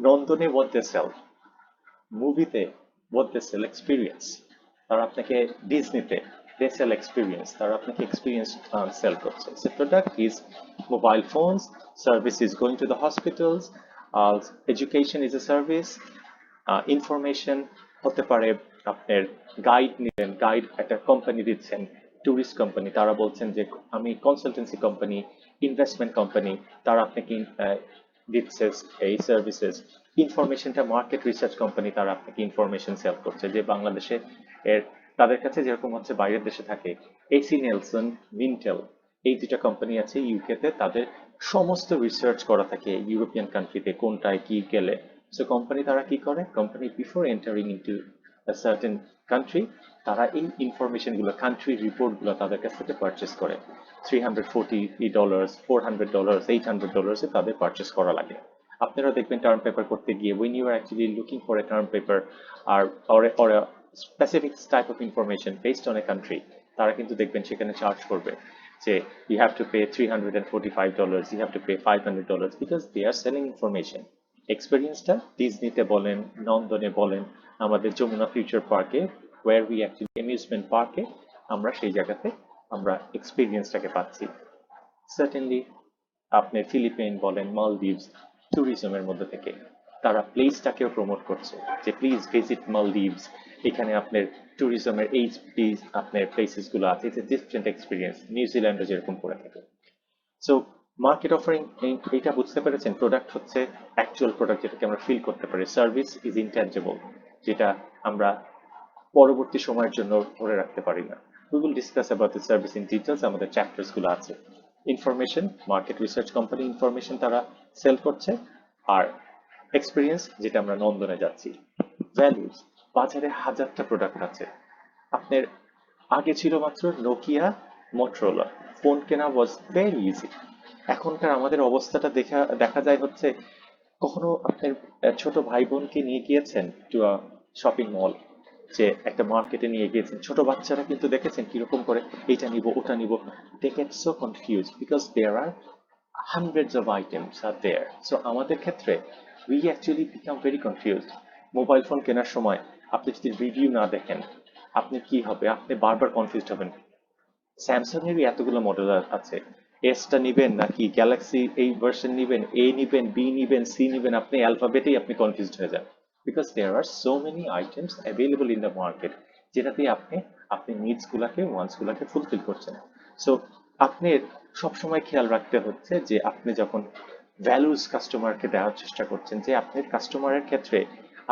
নন্দনে হোয়াট দে সেল, মুভিতে হোয়াট দে সেল, এক্সপিরিয়েন্স। তারা আপনাকে, ডিজনিতে দে সেল এক্সপিরিয়েন্স, তারা আপনাকে এক্সপিরিয়েন্স সেল করছে। So product is mobile phones, service is going to the hospitals, education is a service, information হতে পারে আপনার গাইড নিলেন, গাইড একটা কোম্পানি দিচ্ছেন, ট্যুরিস্ট কোম্পানি, তারা বলছেন যে আমি কনসালটেন্সি কোম্পানি, ইনভেস্টমেন্ট কোম্পানি, তারা আপনাকে দিচ্ছে এই সার্ভিসেস। ইনফরমেশনটা মার্কেট রিসার্চ কোম্পানি, তারা আপনাকে ইনফরমেশন সেল করছে যে বাংলাদেশে এর তাদের কাছে যেরকম হচ্ছে বাইরের দেশে থাকে এসি নেলসন, মিন্টেল, এই দুটা কোম্পানি আছে ইউকেতে, তাদের সমস্ত রিসার্চ করা থাকে ইউরোপিয়ান কান্ট্রিতে কোনটায় কি গেলে। সো কোম্পানি তারা কি করে, company before entering into a certain country, তারা এই ইনফরমেশন গুলো, কান্ট্রি রিপোর্ট গুলো তাদের কাছ থেকে পারচেস করে। $340, $400, $800 তাদের পারচেস করা লাগে। আপনারা দেখবেন টার্ম পেপার করতে গিয়ে when you are actually looking for a term paper or a specific type of information based on a country, তারা কিন্তু দেখবেন সেখানে চার্জ করবে যে you have to pay $345, you have to pay $500 because they are selling information। এক্সপেরিয়েন্সটা ডিজনিতে বলেন, নন্দনে বলেন, আমাদের যমুনা ফিউচার পার্কে, ওয়ার উই অ্যাকচুয়ালি অ্যামিউজমেন্ট পার্কে, আমরা সেই জায়গাতে আমরা এক্সপিরিয়েন্সটাকে পাচ্ছি। সার্টেনলি আপনি ফিলিপাইন বলেন, মালদ্বীপস, ট্যুরিজমের মধ্যে থেকে তারা প্লেসটাকেও প্রমোট করছে যে প্লিজ ভিজিট মালদ্বীপস, এখানে আপনার ট্যুরিজমের এই আপনার প্লেসেসগুলো আছে, ইটস এ ডিফারেন্ট এক্সপিরিয়েন্স, নিউজিল্যান্ডও যেরকম করে থাকে। সো মার্কেট অফারিং, এইটা বুঝতে পেরেছেন, প্রোডাক্ট হচ্ছে অ্যাকচুয়াল প্রোডাক্ট যেটাকে আমরা ফিল করতে পারি, সার্ভিস ইজ ইনট্যাঞ্জেবল, যেটা আমরা পরবর্তী সময়ের জন্য ধরে রাখতে পারি না। We will discuss about the service in details, আমাদের চ্যাপ্টার্স গুলো আছে। Information, market research company information তারা সেল করছে, আর এক্সপিরিয়েন্স যেটা আমরা নন্দনে যাচ্ছি। ভ্যালুজ, বাজারে হাজারটা প্রোডাক্ট আছে। আপনার আগে ছিল মাত্র নোকিয়া, মোটরোলা, ফোন কেনা ওয়াজ ভেরি ইজি। এখনকার আমাদের অবস্থাটা দেখা দেখা যায় হচ্ছে, কখনো আপনার ছোট ভাই বোনকে নিয়ে গিয়েছেন টু আ শপিং মল, যে একটা মার্কেটে নিয়ে গিয়েছেন, ছোট বাচ্চারা কিন্তু দেখেছেন কিরকম করে এটা নিব ওটা নিব, they get so confuse because there are hundreds of items are there. So আমাদের ক্ষেত্রে we actually become very confused. Mobile phone কেনার সময় আপনি যদি রিভিউ না দেখেন, আপনি কি হবে, আপনি বারবার কনফিউজড হবেন। স্যামসাং এরই এতগুলো মডেল আছে, এসটা নিবেন নাকি গ্যালাক্সি এই ভার্সন নিবেন, এ নিবেন, বি নিবেন, সি নিবেন, আপনি অ্যালফাবেটেই আপনি কনফিউজড হয়ে যান because there are so many items available in the market, যেটাতে আপনি আপনি নিডস গুলাকে, ওয়ান্টস গুলাকে ফুলফিল করছেন। সো আপনি সবসময় খেয়াল রাখতে হচ্ছে যে আপনি যখন ভ্যালুস কাস্টমারকে দেওয়ার চেষ্টা করছেন, যে আপনার কাস্টমারের ক্ষেত্রে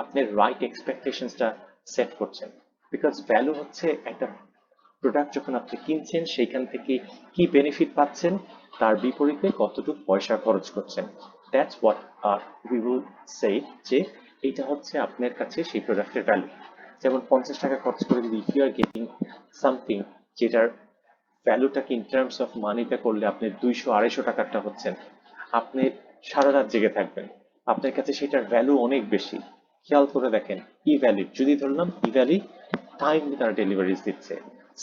আপনি রাইট এক্সপেকটেশনসটা সেট করছেন। বিকজ ভ্যালু হচ্ছে একটা প্রোডাক্ট যখন আপনি কিনছেন সেইখান থেকে কি বেনিফিট পাচ্ছেন, তার বিপরীতে কতটুকু পয়সা খরচ করছেন, that's what we will say, যে এটা হচ্ছে আপনার কাছে সেই প্রোডাক্টের ভ্যালু। যেমন 50 টাকা খরচ করে যদি if you are getting something, যেটার ভ্যালুটাকে ইন টার্মস অফ মানিতে করলে আপনি 200-250 টাকারটা হচ্ছেন, আপনি সারা রাত জেগে থাকবেন, আপনার কাছে সেটার ভ্যালু অনেক বেশি। খেয়াল করে দেখেন, ই ভ্যালি যদি ধরলাম, ই ভ্যালি টাইমলি তারা ডেলিভারিজ দিচ্ছে,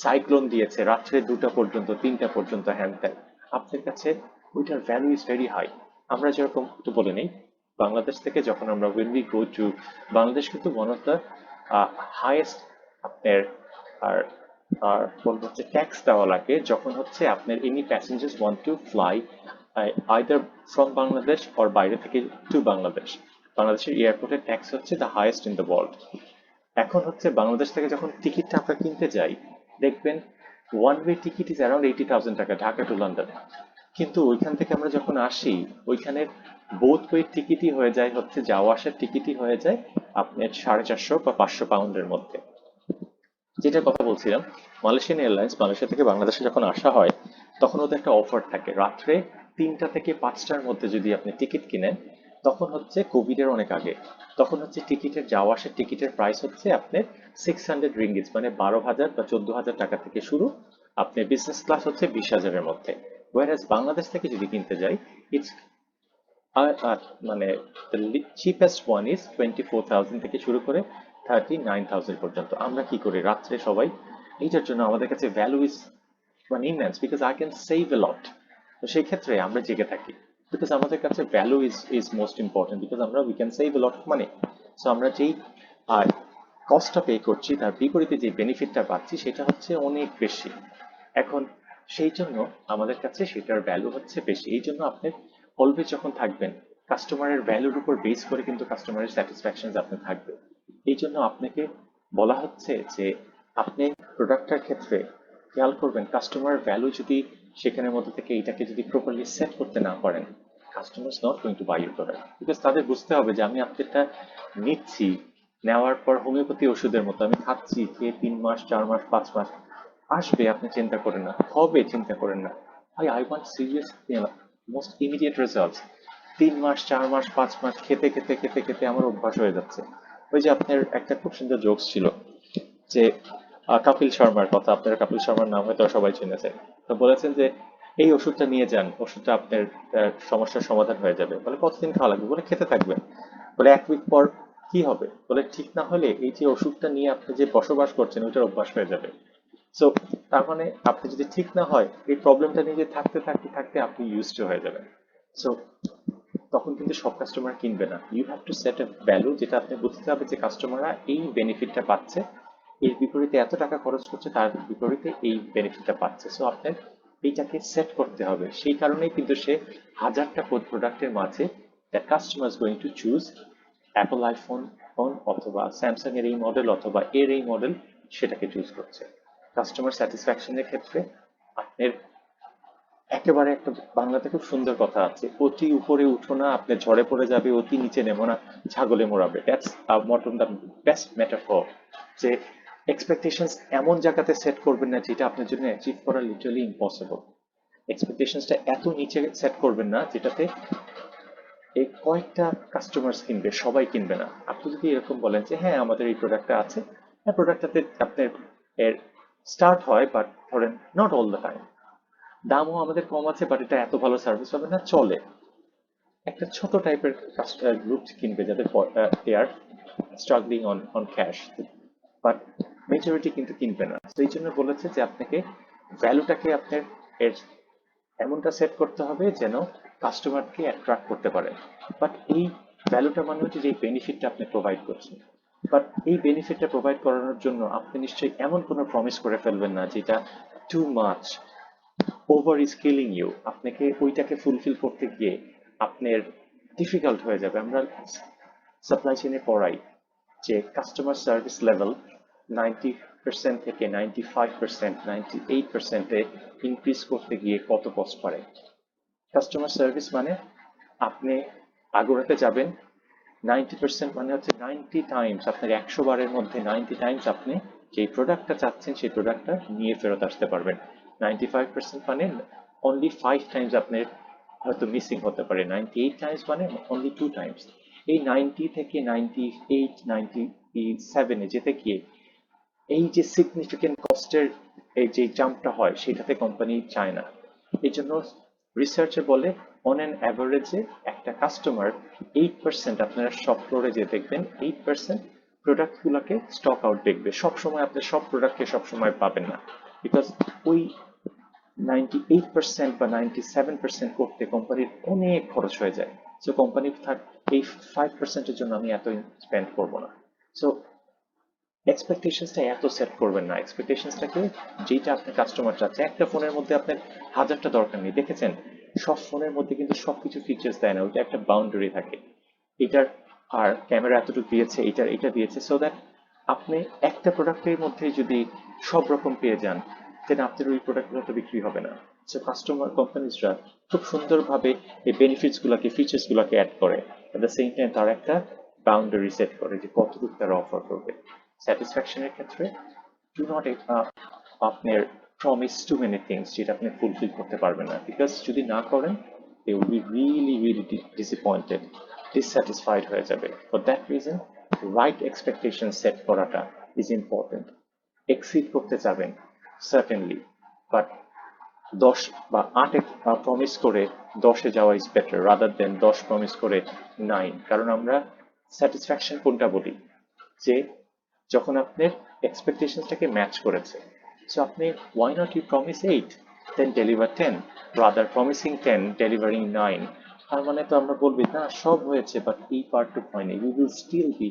সাইক্লোন দিয়েছে রাত্রে 2টা পর্যন্ত 3টা পর্যন্ত, হ্যান ত্যান, আপনার কাছে ওইটার ভ্যালু ইজ ভেরি হাই। আমরা যেরকম একটু বলে নেই, বাংলাদেশ থেকে যখন আমরা when we go to Bangladesh, কিন্তু ওয়ান অফ দ্য হাইয়েস্ট আপনার আর আর বলবো হচ্ছে ট্যাক্স দেওয়া লাগে যখন হচ্ছে আপনার any passengers want to fly either from Bangladesh or বাইরে থেকে টু বাংলাদেশ। বাংলাদেশের এয়ারপোর্টের ট্যাক্স হচ্ছে the highest in the world. এখন হচ্ছে বাংলাদেশ থেকে যখন টিকিটটা আমরা কিনতে যাই, দেখবেন one way ticket is around 80,000 টাকা, ঢাকা টু লন্ডন। কিন্তু ওইখান থেকে আমরা যখন আসি, ওইখানের বোথ ওয়ে টিকিটই হয়ে যায় হচ্ছে, যাওয়া আসার টিকিটই হয়ে যায় আপনার 450 বা 500 পাউন্ডের মধ্যে। যেটার কথা বলছিলাম, মালয়েশিয়ান এয়ারলাইন্স, মালয়েশিয়া থেকে বাংলাদেশে যখন আসা হয়, তখন ওদের একটা অফার থাকে, রাত্রে 3টা থেকে 5টার মধ্যে যদি আপনি টিকিট কিনেন, তখন হচ্ছে কোভিডের অনেক আগে, তখন হচ্ছে টিকিটের যাওয়া আসার টিকিটের প্রাইস হচ্ছে আপনার 600 রিঙ্গিটস, মানে 12,000 বা 14,000 টাকা থেকে শুরু, আপনি বিজনেস ক্লাস হচ্ছে 20,000-এর মধ্যে। ওয়ারাজ বাংলাদেশ থেকে যদি কিনতে যাই, ইটস মানে চিপেস্ট ওয়ান ইজ 24,000 থেকে শুরু করে 39,000 পর্যন্ত। আমরা কি করি রাত্রে সবাই, এইটার জন্য আমাদের কাছে ভ্যালু ইজ মানে immense, because I can save a lot. তো সেই ক্ষেত্রে আমরা জেগে থাকি বিকজ আমাদের কাছে value is most important, because আমরা we can save a lot of money. So আমরা যেই কস্টটা পে করছি তার বিপরীতে যে বেনিফিটটা পাচ্ছি সেটা হচ্ছে অনেক বেশি। এখন সেই জন্য আমাদের কাছে সেটার ভ্যালু হচ্ছে বেশি। এই জন্য আপনি অলওয়েজ যখন থাকবেন, কাস্টমারের ভ্যালুর উপর বেস করে কিন্তু কাস্টমারের স্যাটিসফ্যাকশন আপনার থাকবে। এই জন্য আপনাকে বলা হচ্ছে যে আপনি প্রোডাক্টটার ক্ষেত্রে খেয়াল করবেন, কাস্টমার ভ্যালু যদি সেখানের মধ্যে থেকে এটাকে যদি প্রপারলি সেট করতে না পারেন, customer not going to buy your product. Because তাদের বুঝতে হবে যে আমি আপনারটা নিচ্ছি, নেওয়ার পর হোমিওপ্যাথি ওষুধের মতো আমি খাচ্ছি, যে 3 মাস 4 মাস 5 মাস আসবে, আপনি চিন্তা করেন না, হবে চিন্তা করেন না। I want serious most immediate results. 3 মাস 4 মাস 5 মাস খেতে খেতে খেতে খেতে আমার অভ্যাস হয়ে যাচ্ছে। ওই যে আপনার একটা খুব সুন্দর জোকস ছিল যে কপিল শর্মার কথা, আপনার কপিল শর্মার নাম হয়তো সবাই চিনেছেন। তো বলেছেন যে এই ওষুধটা নিয়ে যান, ওষুধটা আপনার সমস্যার সমাধান হয়ে যাবে। বলে কতদিন খাওয়া লাগবে? বলে খেতে থাকবেন। বলে 1 উইক পর কি হবে? বলে ঠিক না হলে এই যে ওষুধটা নিয়ে আপনি যে বসবাস করছেন ওইটার অভ্যাস হয়ে যাবে। সো তার মানে আপনি যদি ঠিক না হয়, এই প্রবলেমটা নিয়ে যে থাকতে থাকতে থাকতে আপনি ইউজড হয়ে যাবেন। সো তখন কিন্তু সব কাস্টমার কিনবে না। You have to set a value, যেটা আপনি বুঝতে হবে যে কাস্টমাররা এই বেনিফিটটা পাচ্ছে, এর বিপরীতে এত টাকা খরচ করছে, তার বিপরীতে এই বেনিফিটটা পাচ্ছে। সো আপনার এইটাকে সেট করতে হবে। সেই কারণেই কিন্তু সে হাজারটা প্রোডাক্টের মাঝে the customer is going to choose Apple iPhone phone অথবা স্যামসাং এর এই মডেল অথবা এর এই মডেল, সেটাকে চুজ করছে। কাস্টমার স্যাটিসফ্যাকশনের ক্ষেত্রে আপনার একেবারে একটা বাংলাতে খুব সুন্দর কথা আছে, অতি উপরে উঠো না, আপনি ঝড়ে পড়ে যাবে, অতি নিচে নেমো না, ছাগলে মোড়াবে। That's mutton the best metaphor. যে এক্সপেকটেশনস এমন জায়গাতে সেট করবেন না যেটা আপনার জন্য অ্যাচিভ করা লিটারালি ইম্পসিবল। এক্সপেকটেশনসটা এত নিচে সেট করবেন না যেটাতে এই কয়েকটা কাস্টমার্স কিনবে, সবাই কিনবে না। আপনি যদি এরকম বলেন যে হ্যাঁ আমাদের এই প্রোডাক্টটা আছে, হ্যাঁ প্রোডাক্টটাতে আপনার এর স্টার্ট হয়, বাট ধরেন নট অল দ্য টাইম, দামও আমাদের কম আছে, বাট এটা এত ভালো সার্ভিস হবে না, চলে। একটা ছোট টাইপের গ্রুপ কিনবে যাদের they are struggling on on cash, but majority কিন্তু কিনবে না। তো এই জন্য বলেছে যে আপনাকে ভ্যালুটাকে আপনার এর এমনটা সেট করতে হবে যেন কাস্টমারকে অ্যাট্রাক্ট করতে পারে। বাট এই ভ্যালুটা মানে হচ্ছে যে বেনিফিটটা আপনি প্রোভাইড করছেন। বাট এই বেনিফিটটা প্রোভাইড করানোর জন্য আপনি নিশ্চয়ই এমন কোনো প্রমিস করে ফেলবেন না যেটা too much over scaling you, আপনাকে ওইটাকে ফুলফিল করতে গিয়ে আপনার ডিফিকাল্ট হয়ে যাবে। আমরা সাপ্লাই চেইনে পড়াই যে কাস্টমার সার্ভিস লেভেল 90% থেকে 95%, 98%-এ ইনক্রিজ করতে গিয়ে কত কষ্ট পড়ে। কাস্টমার সার্ভিস মানে আপনি আগুরাতে যাবেন, 90% মানে হচ্ছে 90 টাইমস, আপনার 100 বারের মধ্যে 90 টাইমস আপনি যে প্রোডাক্টটা চাচ্ছেন সেই প্রোডাক্টটা নিয়ে ফেরত আসতে পারবেন। 95% মানে অনলি 5 টাইমস আপনার হয়তো মিসিং হতে পারে, 98 টাইমস মানে অনলি 2 টাইমস। এই 90 থেকে 98 97-এ যেতে গিয়ে এই যে সিগনিফিকেন্ট কস্টের এই যে জাম্পটা হয় সেটাতে কোম্পানি চায় না। এই জন্য রিসার্চে বলে অন অ্যান অ্যাভারেজে একটা কাস্টমার 8%, আপনারা সব ফ্লোরে যে দেখবেন 8% প্রোডাক্টগুলোকে স্টক আউট দেখবে। সবসময় আপনি সব প্রোডাক্টকে সবসময় পাবেন না, বিকজ ওই 98% বা 97% করতে কোম্পানির অনেক খরচ হয়ে যায়। সো কোম্পানি থাক এই 5%-এর জন্য আমি এত স্পেন্ড করবো না। সো এক্সপেকটেশনসটা এত সেট করবেন না। এক্সপেকটেশনসটাকে যেটা আপনার কাস্টমার চাচ্ছে, একটা ফোনের মধ্যে আপনার হাজারটা দরকার নেই। দেখেছেন সব ফোনের মধ্যে কিন্তু সবকিছু ফিচার্স দেয় না, ওইটা একটা বাউন্ডারি থাকে। এটার আর ক্যামেরা এতটুকু দিয়েছে, এটার এটা দিয়েছে, সো দ্যাট আপনি একটা প্রোডাক্টের মধ্যে যদি সব রকম পেয়ে যান, দেন আপনার ওই প্রোডাক্টগুলো তো বিক্রি হবে না। সো কাস্টমার কোম্পানিজরা খুব সুন্দরভাবে এই বেনিফিটস গুলাকে, ফিচার্স গুলাকে অ্যাড করে, অ্যাট দ্য সেম টাইম তারা একটা বাউন্ডারি সেট করে যে কতটুকু তারা অফার করবে। স্যাটিসফ্যাকশনের ক্ষেত্রে ডু নট আপনার প্রমিস টু মেনি থিংস যেটা আপনি ফুলফিল করতে পারবেন না, বিকজ যদি না করেন they will be really really disappointed, dissatisfied হয়ে যাবে। For that reason right expectation set করাটা ইজ ইম্পর্টেন্ট। এক্সিড করতে চাবেন সার্টেনলি, বাট 10 বা 8-এ প্রমিস করে 10-এ যাওয়া is better rather than 10 promise করে 9। কারণ আমরা স্যাটিসফ্যাকশন কোনটা বলি, যে যখন আপনার এক্সপেকটেশনটাকে ম্যাচ করেছে। সো আপনি why not you promise 8 then deliver 10 rather promising 10 delivering 9। তার মানে তো আমরা বলবি না সব হয়েছে বাট এই পার্টটুকু হয়নি, you will still be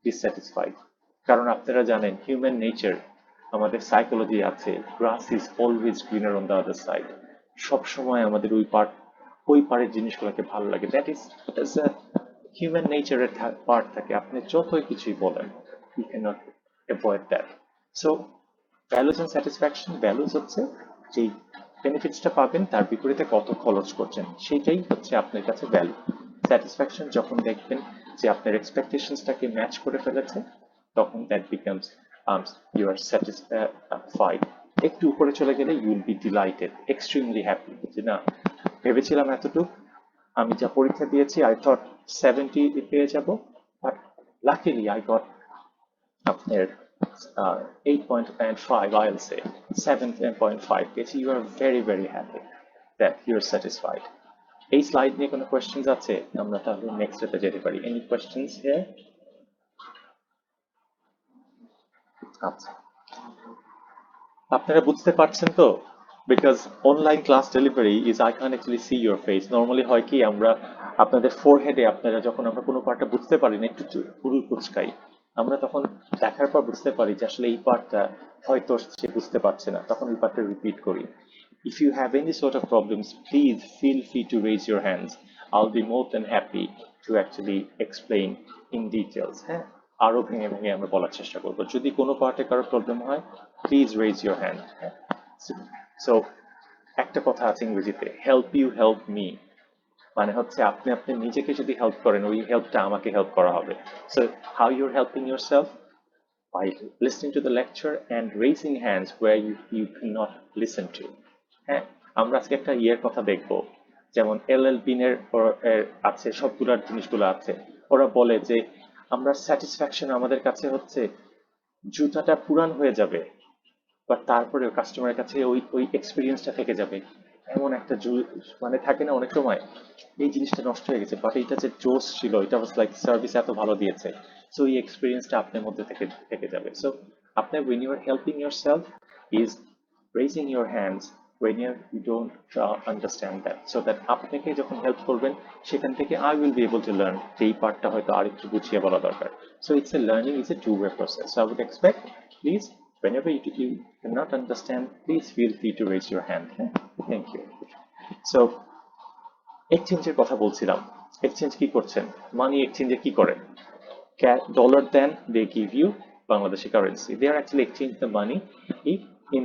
dissatisfied. কারণ আপনারা জানেন হিউম্যান নেচার, আমাদের সাইকোলজি আছে, grass is always greener on the other side. সব সময় আমাদের ওই পারের জিনিসগুলোকে ভালো লাগে। দ্যাট ইজ হিউম্যান নেচারের পার্ট থাকে। আপনি যতই কিছুই বলেন, you can not avoid that. So values and satisfaction, values হচ্ছে যেই বেনিফিটসটা পাবেন, তার বিপরীতে কত খরচ করছেন, সেটাই হচ্ছে আপনার কাছে ভ্যালু। স্যাটিসফ্যাকশন যখন দেখবেন যে আপনার এক্সপেকটেশনসটাকে ম্যাচ করে ফেলেছে, তখন that becomes you are satisfied. একটু উপরে চলে গেলে you will be delighted, extremely happy, যে না, ভেবেছিলাম এতটুকু, আমি যা পরীক্ষা দিয়েছি আই থট 70 পেয়ে যাব, বাট লাকিলি আই গট আপনার 8.5, I'll say 7.5 পেয়েছি, you are very very happy, that you are satisfied. এই স্লাইড নিয়ে কোনো কোয়েশ্চেন্স আছে? আমরা তাহলে নেক্সট এতে যেতে পারি। Any questions here? আচ্ছা, আপনারা বুঝতে পারছেন তো? Because online class delivery is I can actually see your face. Normally হয় কি, আমরা আপনাদের ফোরহেডে, আপনারা যখন আমরা কোনো পার্টটা বুঝতে পারি না, একটু পুরু কুচকাই, আমরা তখন দেখার পর বুঝতে পারি যে আসলে এই পার্টটা হয়তো সে বুঝতে পারছে না, তখন এই পার্টটা রিপিট করি। If you have any sort of problems, please feel free to raise your hands. I'll be more than happy to actually explain in details. হ্যাঁ, আরো ভেঙে ভেঙে আমরা বলার চেষ্টা করবো। যদি কোনো পার্টে কারো প্রবলেম হয়, please raise your hand. So একটা কথা আছে ইংরেজিতে, হেল্প ইউ হেল্প মি, মানে হচ্ছে আপনি আপনি নিজেকে যদি হেল্প করেন, ওই হেল্পটা আমাকে হেল্প করা হবে। So how your helping your self? By listening to the lecture and raising hands where you cannot listen to. হ্যাঁ, আমরা আজকে একটা ইয়ের কথা দেখব, যেমন এল বিনের আছে, সবগুলার জিনিসগুলো আছে। ওরা বলে যে আমরা স্যাটিসফ্যাকশন আমাদের কাছে হচ্ছে জুতাটা পুরান হয়ে যাবে, বাট তারপরেও কাস্টমারের কাছে ওই ওই এক্সপিরিয়েন্সটা থেকে যাবে। এমন একটা মানে থাকে না অনেক সময়, এই জিনিসটা নষ্ট হয়ে গেছে, বাট এইটা যে জোস ছিল, এটা ওয়াজ লাইক সার্ভিস এত ভালো দিয়েছে, সো এই এক্সপিরিয়েন্সটা আপনার মধ্যে থেকে থেকে যাবে। সো আপনার when you are helping yourself is raising your hands when you don't understand that, so that আপনাকে যখন হেল্প করবেন, সেখান থেকে I will be able to learn যে এই পার্টটা হয়তো আরেকটু গুছিয়ে বলা দরকার। So it's a learning is a two-way process. So I would expect, please, whenever you cannot understand, please feel free to raise your hand. Thank you. So এক্সচেঞ্জের কথা বলছিলাম। এক্সচেঞ্জ কি করছেন? মানি এক্সচেঞ্জে কি করেন? ডলার দেন, they give you Bangladeshi currency. They are actually exchange the money in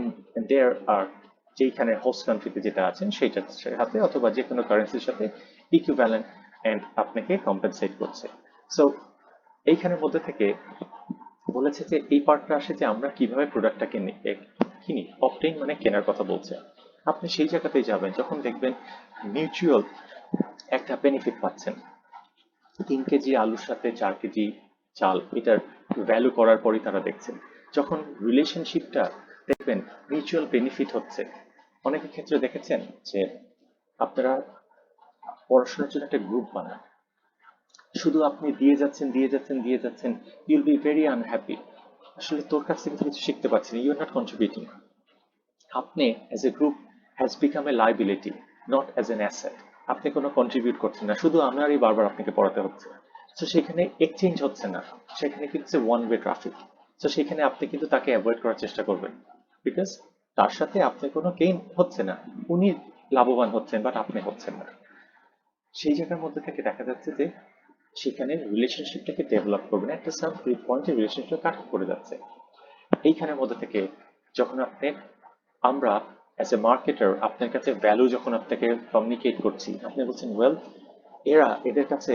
their are, যেইখানে হোস্ট কান্ট্রিতে যেটা আছেন সেইটার সাথে, অথবা যে কোনো কারেন্সির সাথে ইকুইভ্যালেন্ট, অ্যান্ড আপনাকে কম্পেনসেট করছে। সো এইখানের মধ্যে থেকে বলেছে যে এই পার্টটা আসে যে আমরা কিভাবে প্রোডাক্টটা কিনি। অবটেইন মানে কেনার কথা বলছে। আপনি সেই জায়গাতেই যাবেন যখন দেখবেন মিউচুয়াল একটা বেনিফিট পাচ্ছেন। 3 কেজি আলুর সাথে 4 কেজি চাল, এটার ভ্যালু করার পরই তারা দেখছেন। যখন রিলেশনশিপটা দেখবেন মিউচুয়াল বেনিফিট হচ্ছে, অনেকের ক্ষেত্রে দেখেছেন যে আপনারা পড়াশোনার জন্য একটা গ্রুপ বানান, শুধু আপনি দিয়ে যাচ্ছেন দিয়ে যাচ্ছেন দিয়ে যাচ্ছেন, ইউল বি ভেরি আনহ্যাপি। আসলে তোর কাছ থেকে কিছু শিখতে পারছি না, ইউ আর নট কন্ট্রিবিউটিং। আপনি as a group has become a liability, not as an asset. আপনি কোনো কন্ট্রিবিউট করছেন না, শুধু আমারই বারবার আপনাকে পড়াতে হচ্ছে। তো সেখানে এক্সচেঞ্জ হচ্ছে না, সেখানে কিন্তু ওয়ান ওয়ে ট্রাফিক। তো সেখানে আপনি কিন্তু তাকে অ্যাভয়েড করার চেষ্টা করবেন, বিকজ তার সাথে আপনার কোনো গেইন হচ্ছে না, উনি লাভবান হচ্ছেন বাট আপনি হচ্ছেন না। সেই জায়গার মধ্যে থেকে দেখা যাচ্ছে যে সেখানে রিলেশনশিপটাকে ডেভেলপ করবেন, একটা সাম পয়েন্টে রিলেশনশিপটা কাট করে যাচ্ছে। এইখানের মধ্যে থেকে যখন আমরা অ্যাজ এ মার্কেটার আপনার কাছে ভ্যালু যখন আপনাকে কমিউনিকেট করছি, আপনি বলছেন ওয়েল, এদের কাছে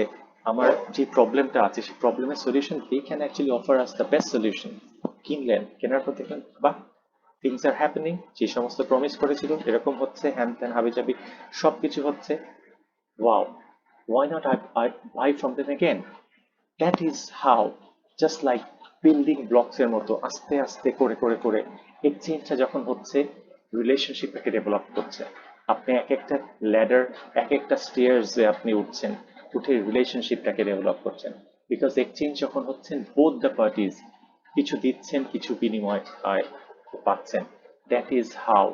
আমার যে প্রবলেমটা আছে সেই প্রবলেমের solution, they can actually offer us the best solution. কিনলেন, কেনার পর দেখলেন বা থিংস আর হ্যাপেনিং, যে সমস্ত প্রমিস করেছিল এরকম হচ্ছে, হ্যান ত্যান হাবিজাবি সব কিছু হচ্ছে। Wow, why not I buy from them again? That is how, just like building blocks এর মতো আস্তে আস্তে করে করে করে এক্সচেঞ্জটা যখন হচ্ছে, রিলেশনশিপটাকে ডেভেলপ করছে। আপনি এক একটা ল্যাডার, এক একটা স্টেয়ার্স যে আপনি উঠছেন, উঠে রিলেশনশিপটাকে ডেভেলপ করছেন। বিকজ এক্সচেঞ্জ যখন হচ্ছেন, বোথ দ্য পার্টিজ কিছু দিচ্ছেন, কিছু বিনিময় পাচ্ছেন। That is how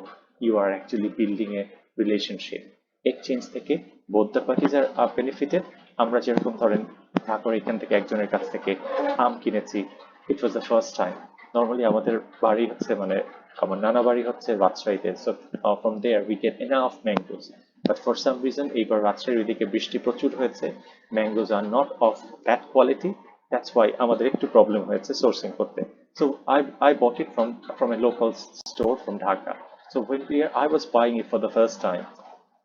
you are actually building a relationship. Exchange থেকে both the parties are benefited. আমরা যেরকম ধরেন ঢাকার এখান থেকে একজনের কাছ থেকে আম কিনেছি, it was the first time. Normally আমাদের বাড়ি হচ্ছে, মানে আমার নানা বাড়ি হচ্ছে রাজশাহীতে, so from there we get enough mangoes, but for some reason এইবার রাজশাহীর ওইদিকে বৃষ্টি প্রচুর হয়েছে, mangoes are not of that quality, that's why আমাদের একটু প্রবলেম হয়েছে সোর্সিং করতে। So I bought it from a local store from Dhaka. So when I was buying it for the first time,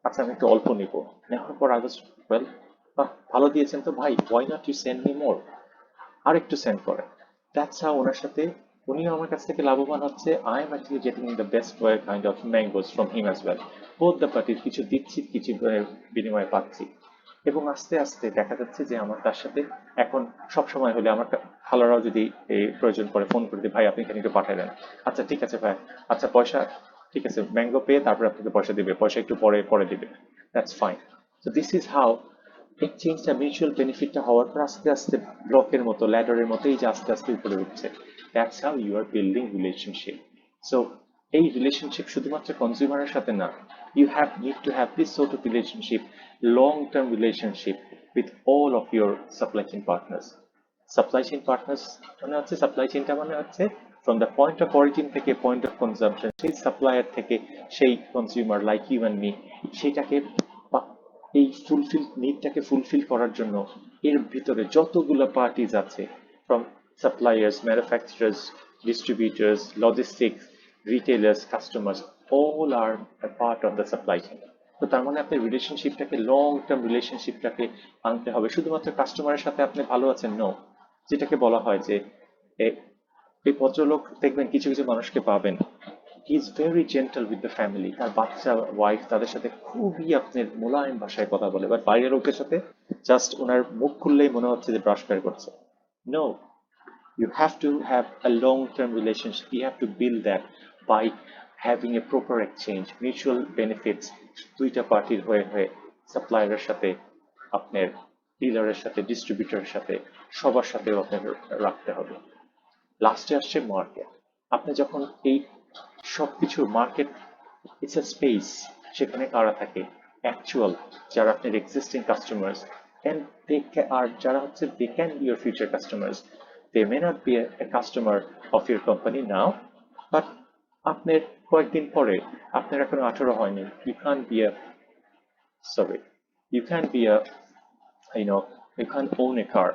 আচ্ছা আমি একটু অল্প নিব, নেওয়ার পর I was, well, ভালো দিয়েছেন তো ভাই, why not you send me more, আর একটু সেন্ড করেন। দ্যাটস হাউ ওনার সাথে, উনিও আমার কাছ থেকে লাভবান হচ্ছে, I am actually getting the best kind of mangoes from him as well. Both the পার্টির কিছু দিচ্ছি, কিছু বিনিময়ে পাচ্ছি। এবং আস্তে আস্তে দেখা যাচ্ছে যে আমার তার সাথে এখন সব সময় হলে আমার খালারাও যদি এই প্রয়োজন পড়ে ফোন করে দিই, ভাই আপনি কেন একটু পাঠিয়ে দেন, আচ্ছা ঠিক আছে ভাই, আচ্ছা পয়সা ঠিক আছে, ম্যাঙ্গো পেয়ে তারপরে আপনাকে পয়সা দিবে, পয়সা একটু পরে পরে দিবে, that's fine. So this is how এক্সচেঞ্জটা মিউচুয়াল বেনিফিটটা হওয়ার পর আস্তে আস্তে ব্লকের মতো, ল্যাডারের মতো এই যে আস্তে আস্তে উপরে উঠছে। That's how you are building relationship. So এই রিলেশনশিপ শুধুমাত্র কনজিউমারের সাথে না, you have need to have this sort of relationship, long term relationship with all of your supply chain partners. Supply chain partners মানে হচ্ছে, সাপ্লাই চেইনটা মানে হচ্ছে from the point of origin থেকে পয়েন্ট অফ কনজাম্পশন, সেই সাপ্লায়ার থেকে সেই consumer like you and me, সেটাকে এই নিডটাকে ফুলফিল করার জন্য এর ভিতরে যতগুলো পার্টিজ আছে, from suppliers, manufacturers, distributors, logistics, retailers, customers, all are a part of the supply chain. তো তার মানে আপনি রিলেশনশিপটাকে, লং টার্ম রিলেশনশিপটাকে আনতে হবে। শুধুমাত্র কাস্টমারের সাথে আপনি ভালো আছেন নো, যেটাকে বলা হয় যে এই ভদ্রলোক দেখবেন কিছু কিছু মানুষকে পাবেন, he is very gentle with the family, তার বাচ্চা ওয়াইফ তাদের সাথে খুবই আপনার মোলায়েম ভাষায় কথা বলে, বাট বাইরের লোকের সাথে জাস্ট ওনার মুখ খুললেই মনে হচ্ছে যে ব্রাশ বের করছে। No, you have to have a long-term relationship. You have to build that by having a proper exchange, mutual benefits, দুইটা পার্টির হয়ে হয়ে, সাপ্লায়ারের সাথে, আপনার ডিলারের সাথে, ডিস্ট্রিবিউটরের সাথে, সবার সাথে আপনার রাখতে হবে। লাস্টে আসছে মার্কেট। আপনি যখন এই সবকিছু মার্কেট, ইটস এ স্পেস, সেখানে কারা থাকে, অ্যাকচুয়াল যারা আপনার existing customers, and they are যারা হচ্ছে they can be your future customers. They may not be a customer of your company now, but আপনার কয়েকদিন পরে, আপনার এখনো 18 হয়নি, you can be a, sorry, you can be a, you know, you can't own a car,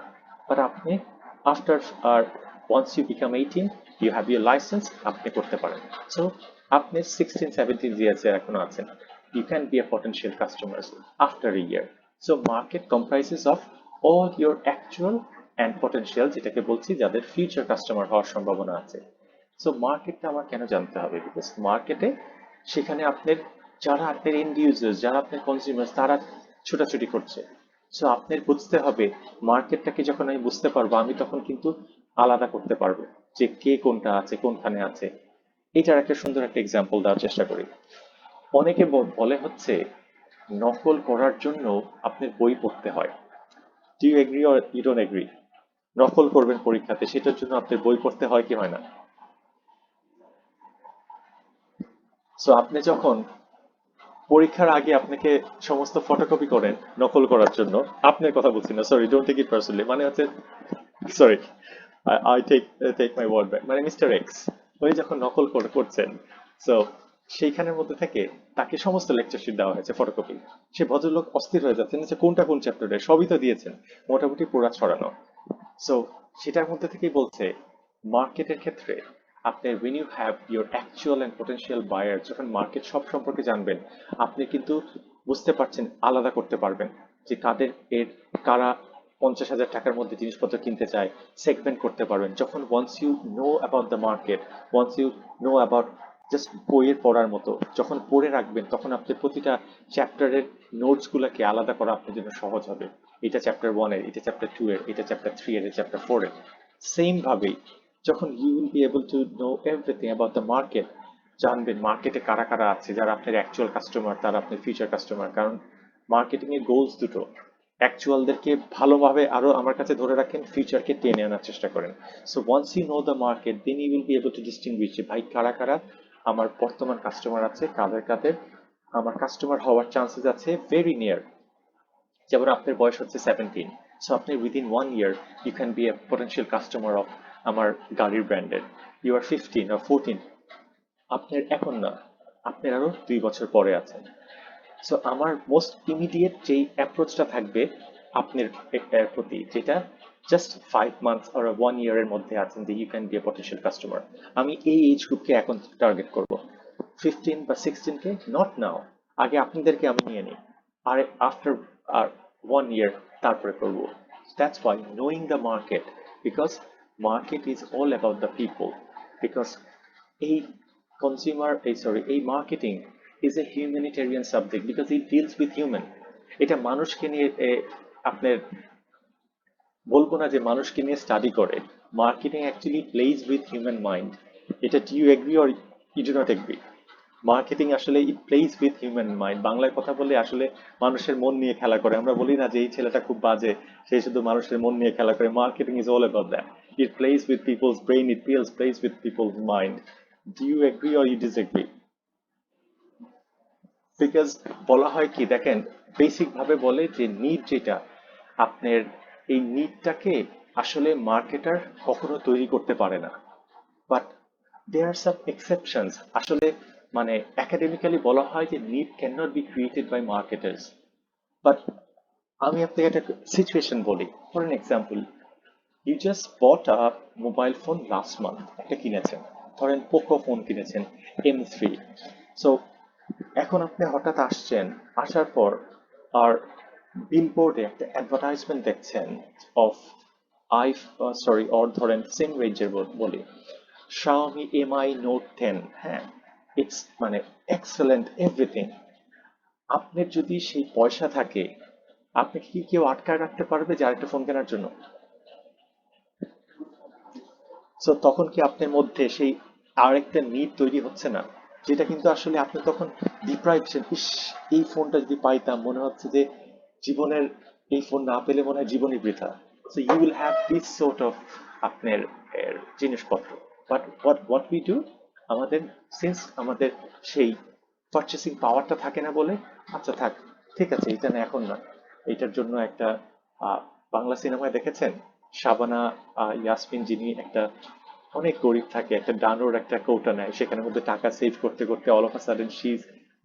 but আপনি after once you become 18, you have your license, আপনি করতে পারেন। So আপনি 16-17 years এখনো আছেন, you can be a potential customers after a year. So market comprises of all your actual and potential, যেটাকে বলছি যাদের ফিউচার কাস্টমার হওয়ার সম্ভাবনা আছে। সো মার্কেটটা আমার কেন জানতে হবে, বিকজ মার্কেটে সেখানে আপনার যারা আপনার এন্ড ইউজার্স, যারা আপনার কনজিউমার, তারা ছোটাছুটি করছে। সো আপনার বুঝতে হবে, মার্কেটটাকে যখন আমি বুঝতে পারবো, আমি তখন কিন্তু আলাদা করতে পারবো যে কে কোনটা আছে, কোনখানে আছে। এটার একটা সুন্দর একটা এক্সাম্পল দেওয়ার চেষ্টা করি। অনেকে বলে হচ্ছে নকল করার জন্য আপনার বই পড়তে হয়। Do you agree or you don't agree? নকল করবেন পরীক্ষাতে, সেটার জন্য আপনার বই পড়তে হয় কি হয় না? সো আপনি যখন পরীক্ষার আগে আপনাকে সমস্ত ফটোকপি করেন নকল করার জন্য, আপনার কথা বলছি না, sorry, don't take it personally, মানে হচ্ছে, sorry, I take my word back, মানে মিস্টার এক্স ওই যখন নকল করছেন, সো সেইখানের মধ্যে থেকে তাকে সমস্ত লেকচার শিট দেওয়া হয়েছে ফটোকপি। সে ভদ্রলোক অস্থির হয়ে যাচ্ছেন যে কোনটা কোন চ্যাপ্টারে, সবই তো দিয়েছেন, মোটামুটি পুরা ছড়ানো। সো সেটার মধ্যে থেকেই বলছে মার্কেটের ক্ষেত্রে আপনি when you have your actual and potential buyer, যখন মার্কেট সব সম্পর্কে জানবেন, আপনি কিন্তু বুঝতে পারছেন, আলাদা করতে পারবেন যে কাদের কারা 50,000 টাকার মধ্যে জিনিসপত্র কিনতে চায়, সেগমেন্ট করতে পারবেন। যখন once you know about the market, once you know about just বইয়ের পড়ার মতো যখন পড়ে রাখবেন, তখন আপনি প্রতিটা চ্যাপ্টারের নোটস গুলাকে আলাদা করা আপনার জন্য সহজ হবে। এটা চ্যাপ্টার 1 এর, এটা চ্যাপ্টার 2 এর, এটা চ্যাপ্টার 3 এর, এটা চ্যাপ্টার 4 এর। সেম ভাবেই যখন you will be able to know everything about the market, জানবেন মার্কেটে কারা কারা আছে, যারা আপনার অ্যাকচুয়াল কাস্টমার, তারা আপনার ফিউচার কাস্টমার। কারণ মার্কেটিং এর গোলস দুটো, অ্যাকচুয়ালদেরকে ভালোভাবে আরো আমার কাছে ধরে রাখেন, ফিউচারকে টেনে আনার চেষ্টা করেন। So once you know the market, then you will be able to distinguish যে ভাই কারা কারা আমার বর্তমান কাস্টমার আছে, কাদের কাদের আমার কাস্টমার হওয়ার চান্সেস আছে ভেরি নিয়ার। যেমন আপনার বয়স হচ্ছে 17, সো আপনি within 1 year you can be a potential customer of আমার গাড়ির ব্র্যান্ডের। ইউ আর 15 or 14, আপনার এখন না, আপনার আরো 2 বছর পরে আছেন। সো আমার মোস্ট ইমিডিয়েট যেই অ্যাপ্রোচটা থাকবে আপনার এর প্রতি, যেটা জাস্ট 5 months or 1 year এর মধ্যে আছেন, যে you can be a potential customer, আমি এই এজ গ্রুপকে এখন টার্গেট করব। 15 বা 16K, নট নাও, আগে আপনাদেরকে আমি নিয়ে নিই, আর আফটার আর 1 year তারপরে করবো। That's why knowing the market, because market is all about the people, because এই কনজিউমার এই সরি এই marketing is a humanitarian subject, because it deals with human. এটা মানুষকে নিয়ে আপনার বলবো না যে মানুষকে নিয়ে স্টাডি করে, marketing actually plays with human mind. এটা do you agree or you do not agree? Marketing আসলে it plays with human mind. বাংলায় কথা বলে আসলে মানুষের মন নিয়ে খেলা করে। আমরা বলি না যে এই ছেলেটা খুব বাজে, সে শুধু মানুষের মন নিয়ে খেলা করে। Marketing is all about that. It plays with people's brain, it plays with people's mind. Do you agree or you disagree? Because বলা হয় কি দেখেন, বেসিক ভাবে বলে যে নিড যেটা আপনার, এই নিডটাকে আসলে মার্কেটার কখনো তৈরি করতে পারে না, but there R some exceptions. আসলে মানে একাডেমিক্যালি বলা হয় যে need can not be created by marketers, but আমি আপনাকে একটা সিচুয়েশন বলি। For an example, you just bought a mobile phone last month, একটা কিনেছেন, ধরেন পোকো ফোন কিনেছেন M3। সো এখন আপনি হঠাৎ আসছেন, আসার পর আর বিলবোর্ডে একটা অ্যাডভার্টাইজমেন্ট দেখছেন অফ আই সরি অর ধরেন সেম রেঞ্জের বলি Xiaomi MI Note 10। হ্যাঁ, ইটস মানে এক্সেলেন্ট এভরিথিং। আপনার যদি সেই পয়সা থাকে, আপনি কি কেউ আটকায় রাখতে পারবে যে আরেকটা ফোন কেনার জন্য? সো তখন কি আপনার মধ্যে সেই আরেকটা নিড তৈরি হচ্ছে না, যেটা কিন্তু আসলে আপনি তখন ডিপ্রাইভেশন, ইস এই ফোনটা যদি পাইতাম, মনে হচ্ছে যে জীবনের এই ফোন না পেলে মনে হয় জীবনই বৃথা। So you will have this sort of আপনার জিনিসপত্র। বাট হোয়াট উই ডু, আমাদের সিন্স আমাদের সেই পারচেসিং পাওয়ারটা থাকে না বলে, আচ্ছা থাক, ঠিক আছে এটা না, এখন না। এটার জন্য একটা বাংলা সিনেমায় দেখেছেন শাবানা ইয়াসমিন, যিনি একটা অনেক গরিব থাকে, একটা ডানোর একটা কৌটা নেয়, সেখানের মধ্যে টাকা সেভ করতে করতে all of a sudden she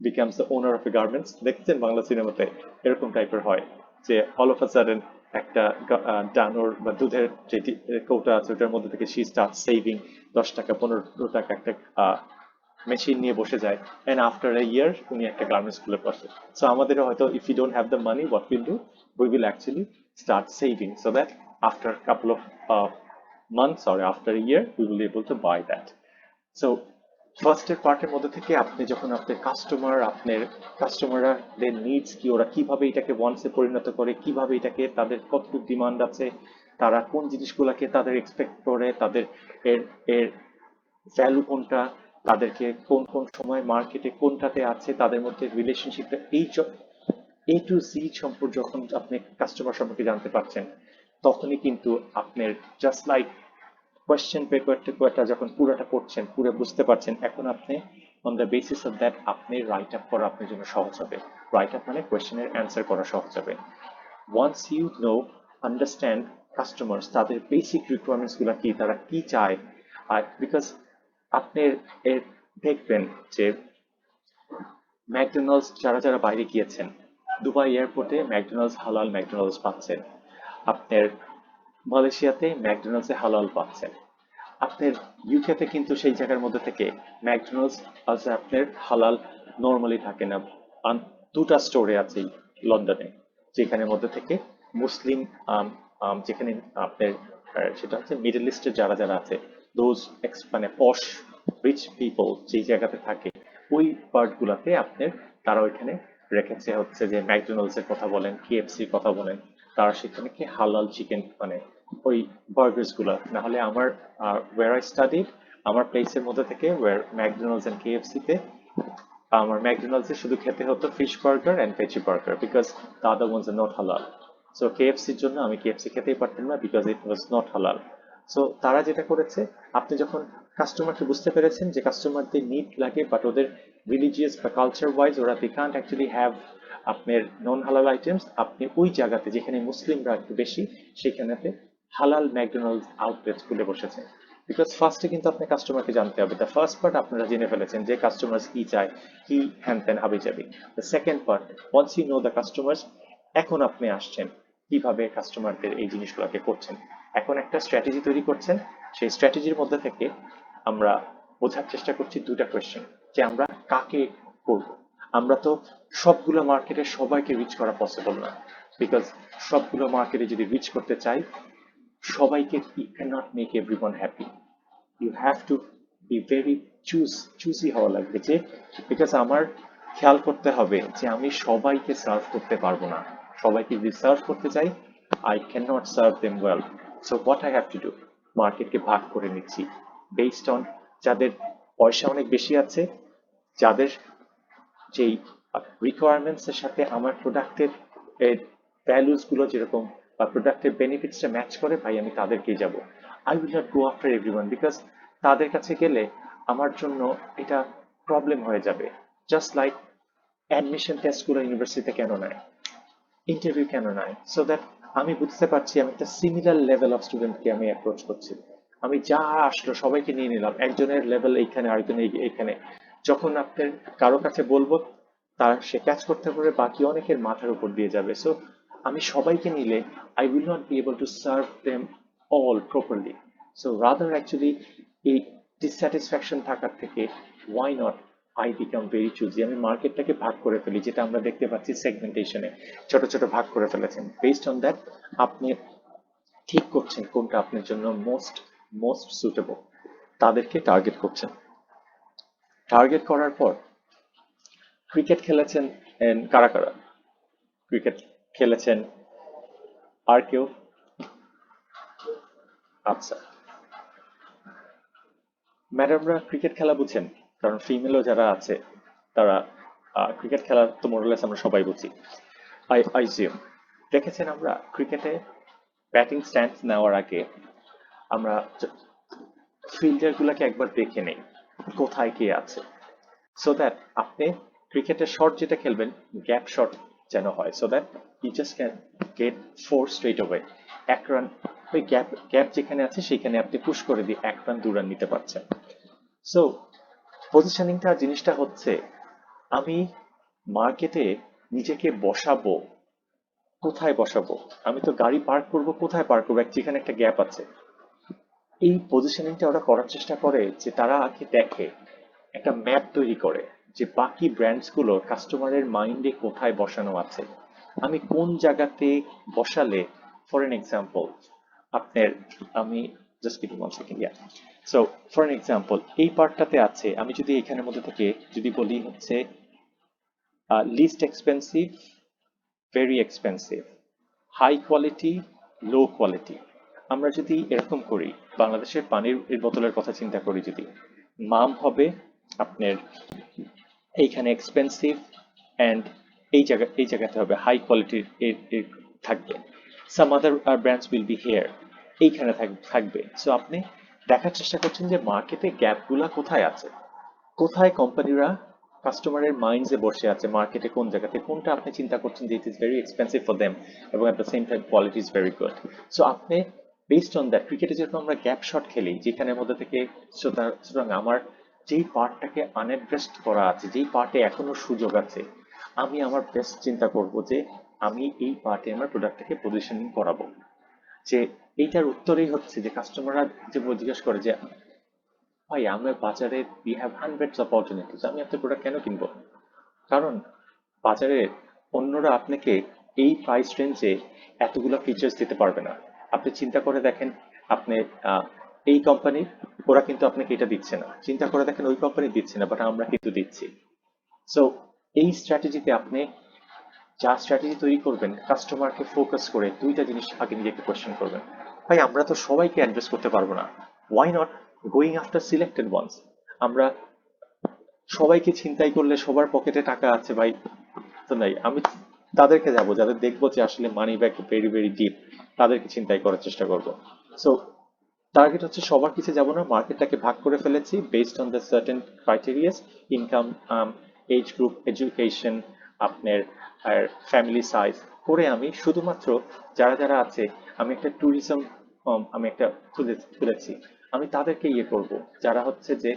becomes the owner of A garments. দেখছেন বাংলা সিনেমাতে এরকম টাইপের হয় যে অল অফ আ সাডেন একটা ডানোর বা দুধের যে কৌটা আছে ওটার মধ্যে থেকে শি স্টার্ট সেভিং 10 টাকা 15 টাকা একটা মেশিন নিয়ে বসে যায়, অ্যান্ড আফটার এ ইয়ার উনি একটা গার্মেন্টস খুলে বসে। সো আমাদের হয়তো if you don't have the money, what will do, we will actually start saving so that after couple of months or after a year we will be able to buy that. So ফার্স্টের পার্টের মধ্যে থেকে আপনি যখন আপনার আপনার কাস্টমাররা দের নিডস কি, ওরা কিভাবে এটাকে ওয়ান্টসে পরিণত করে, কিভাবে এটাকে তাদের কতটুকু ডিমান্ড আছে, তারা কোন জিনিসগুলোকে তাদের এক্সপেক্ট করে, তাদের এর এর ভ্যালু কোনটা, তাদেরকে কোন কোন সময় মার্কেটে কোনটাতে আছে, তাদের মধ্যে রিলেশনশিপটা, এই A to Z সম্পর্ক যখন আপনি কাস্টমার সম্পর্কে জানতে পারছেন, তখনই কিন্তু আপনার জাস্ট লাইক কোয়েশ্চেন পেপারটা যখন পুরোটা পড়ছেন, পুরো বুঝতে পারছেন, এখন আপনি on the basis of that আপনি রাইট আপ করা আপনার জন্য সহজ হবে। রাইট আপ মানে কোয়েশ্চেনের অ্যান্সার করা সহজ হবে। Once you know understand customers, তাদের বেসিক রিকোয়ারমেন্টস গুলো কি, তারা কি চায়। আর বিকজ আপনি এর দেখবেন যে ম্যাকডোনাল্ডস যারা যারা বাইরে গিয়েছেন, দুবাই এয়ারপোর্টে ম্যাকডোনাল্ডস হালাল ম্যাকডোনাল্ডস পাচ্ছেন, আপনার মালয়েশিয়াতে ম্যাকডোনাল্ডসে হালাল পাচ্ছেন, আপনার ইউকেতে কিন্তু সেই জায়গার মধ্যে থেকে ম্যাকডোনাল্ডস আছে আপনার হালাল নর্মালি থাকে না। দুটা স্টোরে আছে লন্ডনে, যেখানের মধ্যে থেকে মুসলিম যেখানে আপনার সেটা হচ্ছে মিডল ইস্টের যারা যারা আছে, দোজ মানে পশ রিচ পিপল যেই জায়গাতে থাকে, ওই পার্ট গুলাতে আপনার তারা ওইখানে রেখেছে হচ্ছে যে ম্যাকডোনাল্ডস এর কথা বলেন, KFC-র কথা বলেন, তারা সেখানে কি হালাল চিকেন মানে ওই বার্গার্স গুলা। না হলে আমার ওয়ার আই স্টাডি, আমার প্লেসের মধ্যে থেকে ওয়ার ম্যাকডোনাল্ডস এন্ড KFC-তে, আমার ম্যাকডোনাল্ডসে শুধু খেতে হতো fish burger and veggie burger, because the other ones are not হালাল। সো KFC-র জন্য আমি KFC খেতেই পারতাম না, বিকজ ইট ওয়াজ নট হালাল। সো তারা যেটা করেছে, আপনি যখন কাস্টমারকে বুঝতে পেরেছেন যে কাস্টমারদের নিড লাগে, বাট ওদের রিলিজিয়াস বা কালচার ওয়াইজ ওরা দে কান্ট অ্যাকচুয়ালি হ্যাভ আপনার নন হালাল আইটেমস, আপনি ওই জায়গাতে যেখানে মুসলিমরা একটু বেশি, সেখানেতে হালাল ম্যাকডোনাল্ডস আউটলেট খুলে বসেছে। বিকজ ফার্স্টে কিন্তু আপনার কাস্টমারকে জানতে হবে। দ্য ফার্স্ট পার্ট আপনারা জেনে ফেলেছেন যে কাস্টমার্স কি চায়, কি হ্যান ত্যান হাবি যাবি। The second part, once you know the customers, এখন আপনি আসছেন কিভাবে কাস্টমারদের এই জিনিসগুলোকে করছেন। এখন একটা স্ট্র্যাটেজি তৈরি করছেন, সেই স্ট্র্যাটেজির মধ্যে থেকে আমরা বোঝার চেষ্টা করছি দুটা কোয়েশ্চেন। যে আমরা কাকে করব। আমরা তো সবগুলো মার্কেটে সবাইকে রিচ করা পসিবল না, বিকজ সবগুলো মার্কেটে যদি রিচ করতে চাই সবাইকে, you can not make everyone happy. You have to be very choosy হওয়া লাগবে, যে বিকজ আমার খেয়াল করতে হবে যে আমি সবাইকে সার্ভ করতে পারবো না। সবাইকে যদি সার্ভ করতে চাই, I can not serve them well. So what I have to do, মার্কেটকে ভাগ করে নিচ্ছি বেসড অন যাদের পয়সা অনেক বেশি আছে, যাদের যেই রিকোয়ারমেন্টস এর সাথে আমার প্রোডাক্টের ভ্যালুস গুলো যেরকম বা প্রোডাক্টের বেনিফিটসটা ম্যাচ করে, ভাই আমি তাদেরকেই যাব। I will not go after everyone, because তাদের কাছে গেলে আমার জন্য এটা প্রবলেম হয়ে যাবে। জাস্ট লাইক অ্যাডমিশন টেস্টগুলো ইউনিভার্সিটিতে কেন নেয়, ইন্টারভিউ কেন নয়, সো দ্যাট আমি বুঝতে পারছি আমি একটা সিমিলার লেভেল অফ স্টুডেন্টকে আমি অ্যাপ্রোচ করছি। আমি যা আসলো সবাইকে নিয়ে নিলাম, একজনের লেভেল এইখানে আরেকজন এইখানে। যখন আপনার কারো কাছে বলবো তার সে ক্যাচ করতে পারে, বাকি অনেকের মাথার উপর দিয়ে যাবে। সো আমি সবাইকে নিলে I will not be able to serve them all properly. So rather actually এই ডিসস্যাটিসফ্যাকশন থাকার থেকে why not I become very choosy, আমি মার্কেটটাকে ভাগ করে ফেলি, যেটা আমরা দেখতে পাচ্ছি সেগমেন্টেশনে ছোট ছোট ভাগ করে ফেলেছেন। বেসড অন দ্যাট আপনি ঠিক করছেন কোনটা আপনার জন্য মোস্ট মোস্ট সুটেবল, তাদেরকে টার্গেট করছেন। টার্গেট করার পর ক্রিকেট খেলেছেন কারা কারা, ক্রিকেট খেলেছেন আর কেউ? আচ্ছা, ম্যাডামরা ক্রিকেট খেলা বুঝেন? কারণ ফিমেলও যারা আছে তারা ক্রিকেট খেলা তো মোরলেস আমরা সবাই বুঝি। আই জিম দেখেছেন আমরা ক্রিকেটে ব্যাটিং স্ট্যান্স নেওয়ার আগে আমরা ফিল্ডার গুলাকে একবার দেখে নেই কোথায় কে আছে, সো দ্যাট আপনি ক্রিকেটের শট যেটা খেলবেন গ্যাপ শট যেন হয়, so that you just can get four straight away. এক রান, ওই গ্যাপ গ্যাপ যেখানে আছে সেখানে আপনি পুশ করে দিয়ে এক রান দু রান নিতে পারছেন। সো পজিশনিংটা জিনিসটা হচ্ছে আমি মার্কেটে নিজেকে বসাবো, কোথায় বসাবো? আমি তো গাড়ি পার্ক করব, কোথায় পার্ক করবো যেখানে একটা গ্যাপ আছে। এই পজিশনিংটা ওরা করার চেষ্টা করে যে তারা আগে দেখে, একটা ম্যাপ তৈরি করে যে বাকি ব্র্যান্ডস গুলো কাস্টমারের মাইন্ডে কোথায় বসানো আছে, আমি কোন জায়গাতে বসালে। ফর এন এক্সাম্পল আপনার, আমি just give me one second, yeah. So for an example এই পার্টটাতে আছে, আমি যদি এখানের মধ্যে থেকে যদি বলি হচ্ছে least expensive, very expensive, high quality, low quality. আমরা যদি এরকম করি, বাংলাদেশের পানির বোতলের কথা চিন্তা করি, যদি মাম হবে আপনার এইখানে এক্সপেন্সিভ, অ্যান্ড এই জায়গাতে হবে হাই কোয়ালিটির থাকবে। সাম আদার ব্র্যান্ডস উইল বি হেয়ার, এইখানে থাকবে। সো আপনি দেখার চেষ্টা করছেন যে মার্কেটে গ্যাপগুলা কোথায় আছে, কোথায় কোম্পানিরা কাস্টমারের মাইন্ডসে বসে আছে, মার্কেটে কোন জায়গাতে কোনটা আপনি চিন্তা করছেন যে it is very expensive for them এবং at the same time quality is very good. So আপনি বেসড অন দ্যাট, ক্রিকেটে যেরকম আমরা গ্যাপ শট খেলি যেখানের মধ্যে থেকে, সুতরাং আমার যেই পার্টটাকে আনএড্রেসড করা আছে, যেই পার্টে এখনো সুযোগ আছে, আমি আমার বেস্ট চিন্তা করব যে আমি এই পার্টে আমার প্রোডাক্টটাকে পজিশনিং করাবো। যে এইটার উত্তরেই হচ্ছে যে কাস্টমাররা যে জিজ্ঞেস করে যে ভাই আমরা বাজারে উই হ্যাভ হান্ড্রেডস অপরচুনিটিস, আমি আপনার প্রোডাক্ট কেন কিনবো? কারণ বাজারে অন্যরা আপনাকে এই প্রাইস রেঞ্জে এতগুলো ফিচার্স দিতে পারবে না। আপনি চিন্তা করে দেখেন, আপনি এই কোম্পানি, ওরা কিন্তু আপনাকে এটা দিচ্ছে না, চিন্তা করে দেখেন ওই কোম্পানি দিচ্ছে না বাট আমরা কিন্তু দিচ্ছি। সো এই স্ট্র্যাটেজিতে আপনি যা স্ট্র্যাটেজি তৈরি করবেন কাস্টমারকে ফোকাস করে দুইটা জিনিস আগে নিজেকে কোয়েশ্চেন করবেন। ভাই আমরা তো সবাইকে অ্যাড্রেস করতে পারবো না, why not going after selected ones. আমরা সবাইকে ছিনতাই করলে সবার পকেটে টাকা আছে ভাই তো নাই, আমি তাদেরকে যাব যাদের দেখবো যে আসলে money bag very very deep, তাদেরকে ছিনতাই করার চেষ্টা করব। সো টার্গেট হচ্ছে সবার কিছু যাব না, মার্কেটটাকে ভাগ করে ফেলেছি based on the certain criterias, income, age group, education, আপনার আর ফ্যামিলি সাইজ করে আমি শুধুমাত্র যারা যারা আছে, আমি একটা ট্যুরিজম আমি একটা খুলেছি, আমি তাদেরকে ইয়ে করব, যারা হচ্ছে যে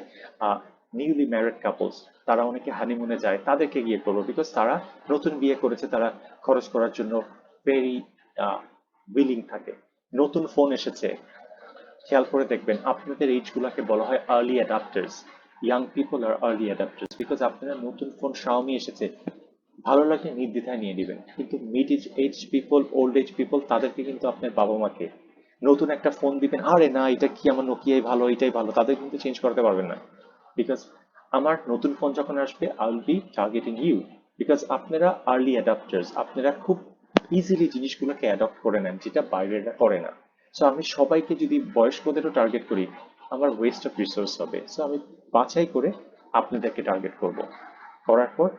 নিউলি ম্যারিড কাপলস, তারা অনেকে হানিমুনে যায়, তাদেরকে গিয়ে করবো, বিকজ তারা নতুন বিয়ে করেছে, তারা খরচ করার জন্য ভেরি উইলিং থাকে। নতুন ফোন এসেছে, খেয়াল করে দেখবেন আপনাদের এইজ গুলাকে বলা হয় আর্লি অ্যাডাপ্টার্স। ইয়াং পিপল আর আর্লি অ্যাডাপ্টার্স, বিকজ আপনারা নতুন ফোন শাওমি এসেছে, ভালো লাগলে নির্দ্বিধায় নিয়ে নেবেন, কিন্তু mid age people, old age people, তাদেরকে কিন্তু আপনার বাবা মাকে নতুন একটা ফোন দিবেন, আরে না এটা কি, আমার নোকিয়াই ভালো, এটাই ভালো, তাদের কিন্তু চেঞ্জ করতে পারবেন না। বিকজ আমার নতুন ফোন যখন আসবে I will be targeting you, because আপনারা আর্লি অ্যাডাপ্টার্স, আপনারা খুব ইজিলি জিনিসগুলোকে অ্যাডপ্ট করে নেন, যেটা বাইরেরা করে না। সো আমি সবাইকে যদি বয়স্কদেরও টার্গেট করি, আমার ওয়েস্ট অফ রিসোর্স হবে। সো আমি বাছাই করে আপনাদেরকে টার্গেট করব, করার পর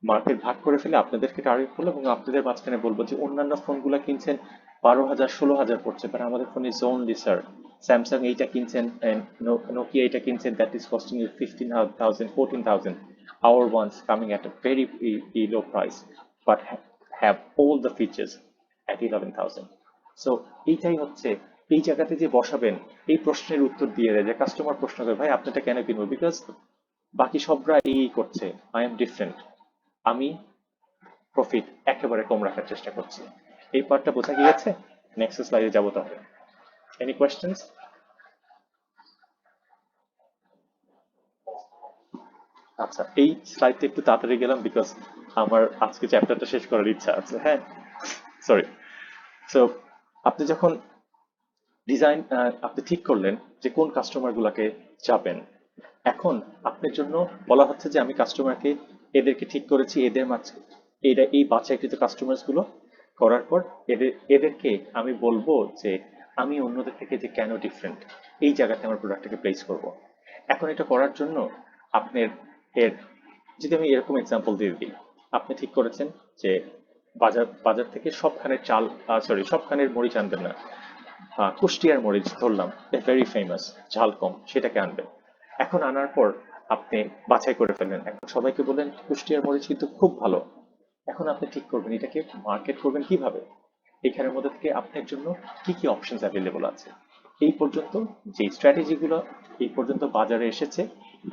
মার্কেট ভাগ করে ফেলে আপনাদেরকে টার্গেট করলো, এবং আপনাদের মাঝখানে বলবো যে অন্যান্য ফোনগুলো কিনছেন 12,000 16,000 পড়ছে, বাট আমাদের phone is only sir, Samsung এইটা কিনছেন, নোকিয়া এইটা কিনছেন, that is costing you 15,000 14,000, our ones coming at a very low price but have all the features at 11,000. So এইটাই হচ্ছে, এই জায়গাতে যে বসাবেন, এই প্রশ্নের উত্তর দিয়ে দেয় যে কাস্টমার প্রশ্ন করে ভাই আপনারটা কেন কিনবো, বিকজ বাকি সবরা এই করছে, আই এম ডিফারেন্ট, আমি প্রফিট একেবারে কম রাখার চেষ্টা করছি। এই পার্টটা বোঝা গিয়েছে? নেক্সট স্লাইডে যাবো তাহলে। Any questions? আচ্ছা, এই স্লাইডটা একটু তাড়াতাড়ি গেলাম বিকজ আমার আজকে চ্যাপ্টারটা শেষ করার ইচ্ছা আছে। হ্যাঁ, সরি। সো আপনি যখন ডিজাইন, আপনি ঠিক করলেন যে কোন কাস্টমারগুলোকে যাবেন, এখন আপনার জন্য বলা হচ্ছে যে আমি কাস্টমারকে, এদেরকে ঠিক করেছি, এদের মাঝে এরা এই বাছাইকৃত কাস্টমার্স গুলো করার পর এদেরকে আমি বলবো যে আমি অন্যদের থেকে যে কেন ডিফারেন্ট, এই জায়গাতে আমার প্রোডাক্টটাকে প্লেস করব। এখন এটা করার জন্য আপনার এর, যদি আমি এরকম এক্সাম্পল দিয়ে দিই, আপনি ঠিক করেছেন যে বাজার বাজার থেকে সবখানের চাল, সরি সবখানের মরিচ আনবেন না, কুষ্টিয়ার মরিচ ধরলাম, ভেরি ফেমাস, ঝাল কম, সেটাকে আনবেন। এখন আনার পর আপনি বাছাই করে ফেললেন, এখন সবাইকে বললেন কুষ্টিয়ার মরিচ কিন্তু খুব ভালো। এখন আপনি ঠিক করবেন এটাকে মার্কেট করবেন কিভাবে, এখানের মধ্যে থেকে আপনার জন্য কি কি অপশনস অ্যাভেলেবল আছে। এই পর্যন্ত যে স্ট্র্যাটেজিগুলো এই পর্যন্ত বাজারে এসেছে,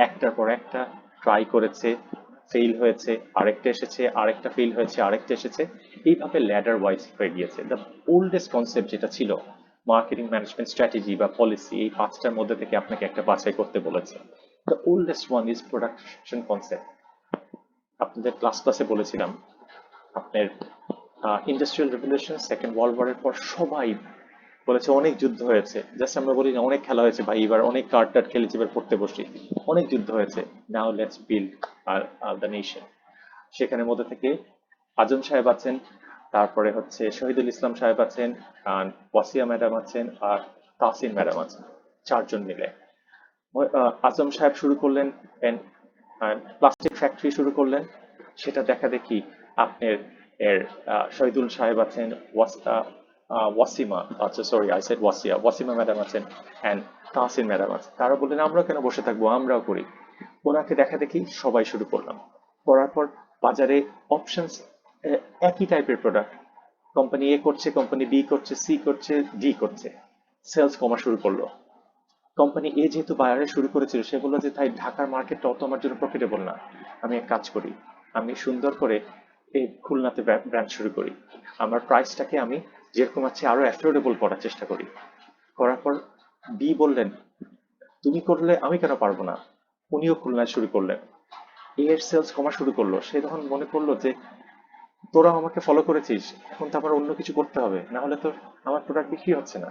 একটার পর একটা ট্রাই করেছে, ফেল হয়েছে, আরেকটা এসেছে, আরেকটা ফেল হয়েছে, আরেকটা এসেছে, এইভাবে ল্যাডার ওয়াইজ হয়ে গিয়েছে। দ্য ওল্ডেস্ট কনসেপ্ট যেটা ছিল মার্কেটিং ম্যানেজমেন্ট স্ট্র্যাটেজি বা পলিসি, এই পাঁচটার মধ্যে থেকে আপনাকে একটা বাছাই করতে বলেছে। The oldest one is production concept. আপনাদের ক্লাসে বলেছিলাম, আপনার ইন্ডাস্ট্রিয়াল রেভলিউশন, সেকেন্ড ওয়ার্ল্ড ওয়ারের পর সবাই বলেছে অনেক যুদ্ধ হয়েছে, জাস্ট আমরা বলি না অনেক খেলা হয়েছে ভাই, এবার অনেক কার্ড টার্ড খেলেছি, এবার পড়তে বসি, অনেক যুদ্ধ হয়েছে, now let's build the nation. সেখানের মধ্যে থেকে আজম সাহেব আছেন, তারপরে হচ্ছে শহীদুল ইসলাম সাহেব আছেন, আর ওয়াসিয়া ম্যাডাম আছেন, আর তাসিন ম্যাডাম আছেন, চারজন মিলে আজম সাহেব শুরু করলেন প্লাস্টিক ফ্যাক্টরি শুরু করলেন। সেটা দেখা দেখি আপনার এর শহীদুল সাহেব আছেন, ওয়াসিমা, আচ্ছা sorry I said ওয়াসিয়া, Wasima madam আছেন, অ্যান্ড তাহসিন ম্যাডাম আছেন। তারা বললেন আমরা কেন বসে থাকবো, আমরাও করি। ওনাকে দেখা দেখি সবাই শুরু করলাম, করার পর বাজারে অপশনস, একই টাইপের প্রোডাক্ট, কোম্পানি এ করছে, কোম্পানি বি করছে, সি করছে, ডি করছে, সেলস কমা শুরু করলো। কোম্পানি এ যেহেতু বায়ারে শুরু করেছিল, সে বললো যে তাই ঢাকার মার্কেটটা অত আমার জন্য প্রফিটেবল না, আমি এক কাজ করি, আমি সুন্দর করে এই খুলনাতে ব্র্যান্ড শুরু করি, আমার প্রাইসটাকে আমি যেরকম আছে আরো অ্যাফোর্ডেবল করার চেষ্টা করি। করার পর বি বললেন তুমি করলে আমি কেন পারবো না, উনিও খুলনায় শুরু করলেন। এ এর সেলস কমা শুরু করলো, সে তখন মনে করলো যে তোরা আমাকে ফলো করেছিস, এখন তো আমার অন্য কিছু করতে হবে, না হলে তো আমার প্রোডাক্ট বিক্রি হচ্ছে না।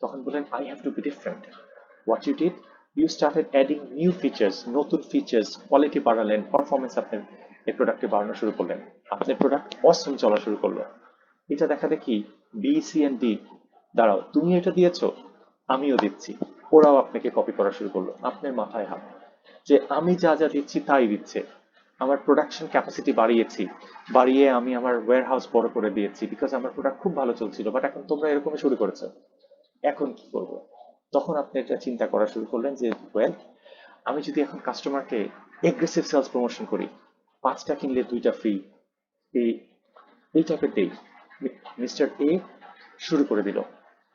তখন বললেন I have to be different. What you did, you started adding new features, নতুন ফিচার্স, কোয়ালিটি বাড়ালেন, পারফরমেন্স আপনার এই প্রোডাক্টে বাড়ানো শুরু করলেন, আপনার প্রোডাক্ট অসম চলা শুরু করলো। এটা দেখা দেখি বি সি এন্ড ডি, দাঁড়াও তুমি এটা দিয়েছো, আমিও দিচ্ছি, ওরাও আপনাকে কপি করা শুরু করলো। আপনার মাথায় হাত যে আমি যা যা দিচ্ছি তাই দিচ্ছে, আমার প্রোডাকশন ক্যাপাসিটি বাড়িয়েছি, বাড়িয়ে আমি আমার ওয়্যার হাউস বড় করে দিয়েছি, বিকজ আমার প্রোডাক্ট খুব ভালো চলছিল, বাট এখন তোমরা এরকমই শুরু করেছো, এখন কি করব। তখন আপনি এটা চিন্তা করা শুরু করলেন যে ওয়েল, আমি যদি এখন কাস্টমারকে এগ্রেসিভ সেলস প্রমোশন করি, পাঁচটা কিনলে দুইটা ফ্রি, এই এই টাইপের দেই। মিস্টার এ শুরু করে দিল,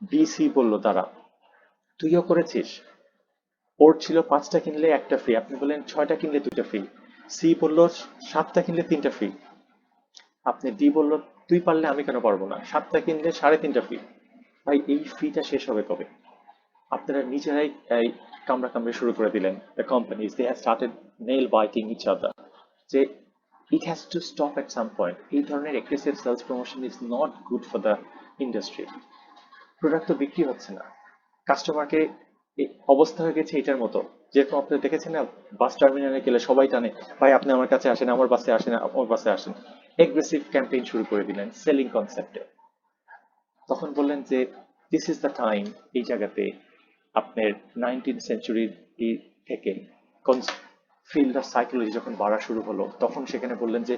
বি সি বলল দাঁড়া তুইও করেছিস, ওর ছিল পাঁচটা কিনলে একটা ফ্রি, আপনি বললেন ছয়টা কিনলে দুইটা ফ্রি, সি বলল সাতটা কিনলে তিনটা ফ্রি, আপনি ডি বলল তুই পারলে আমি কেন পারবো না, সাতটা কিনলে সাড়ে তিনটা ফ্রি। ভাই এই ফ্রিটা শেষ হবে কবে? আপনারা নিজেরাই এই কামড়াকামড়ি শুরু করে দিলেন। The companies they have started nail biting each other, যে it has to stop at some point. এই ধরনের aggressive sales promotion is not good for the industry. Product তো বিক্রি হচ্ছে না, কাস্টমারকে অবস্থা হয়ে গেছে এটার মতো, যেরকম আপনি দেখেছেন না, বাস টার্মিনালে গেলে সবাই টানে, ভাই আপনি আমার কাছে আসেন, আমার বাসে আসেন, আমার বাসে আসেন। এগ্রেসিভ ক্যাম্পেইন শুরু করে দিলেন সেলিং কনসেপ্টে। তখন বললেন যে দিস ইজ দ্য টাইম, এই জায়গাতে আপনার 19th সেঞ্চুরির থেকে ফিল্ড অফ সাইকোলজি যখন বাড়া শুরু হলো, তখন সেখানে বললেন যে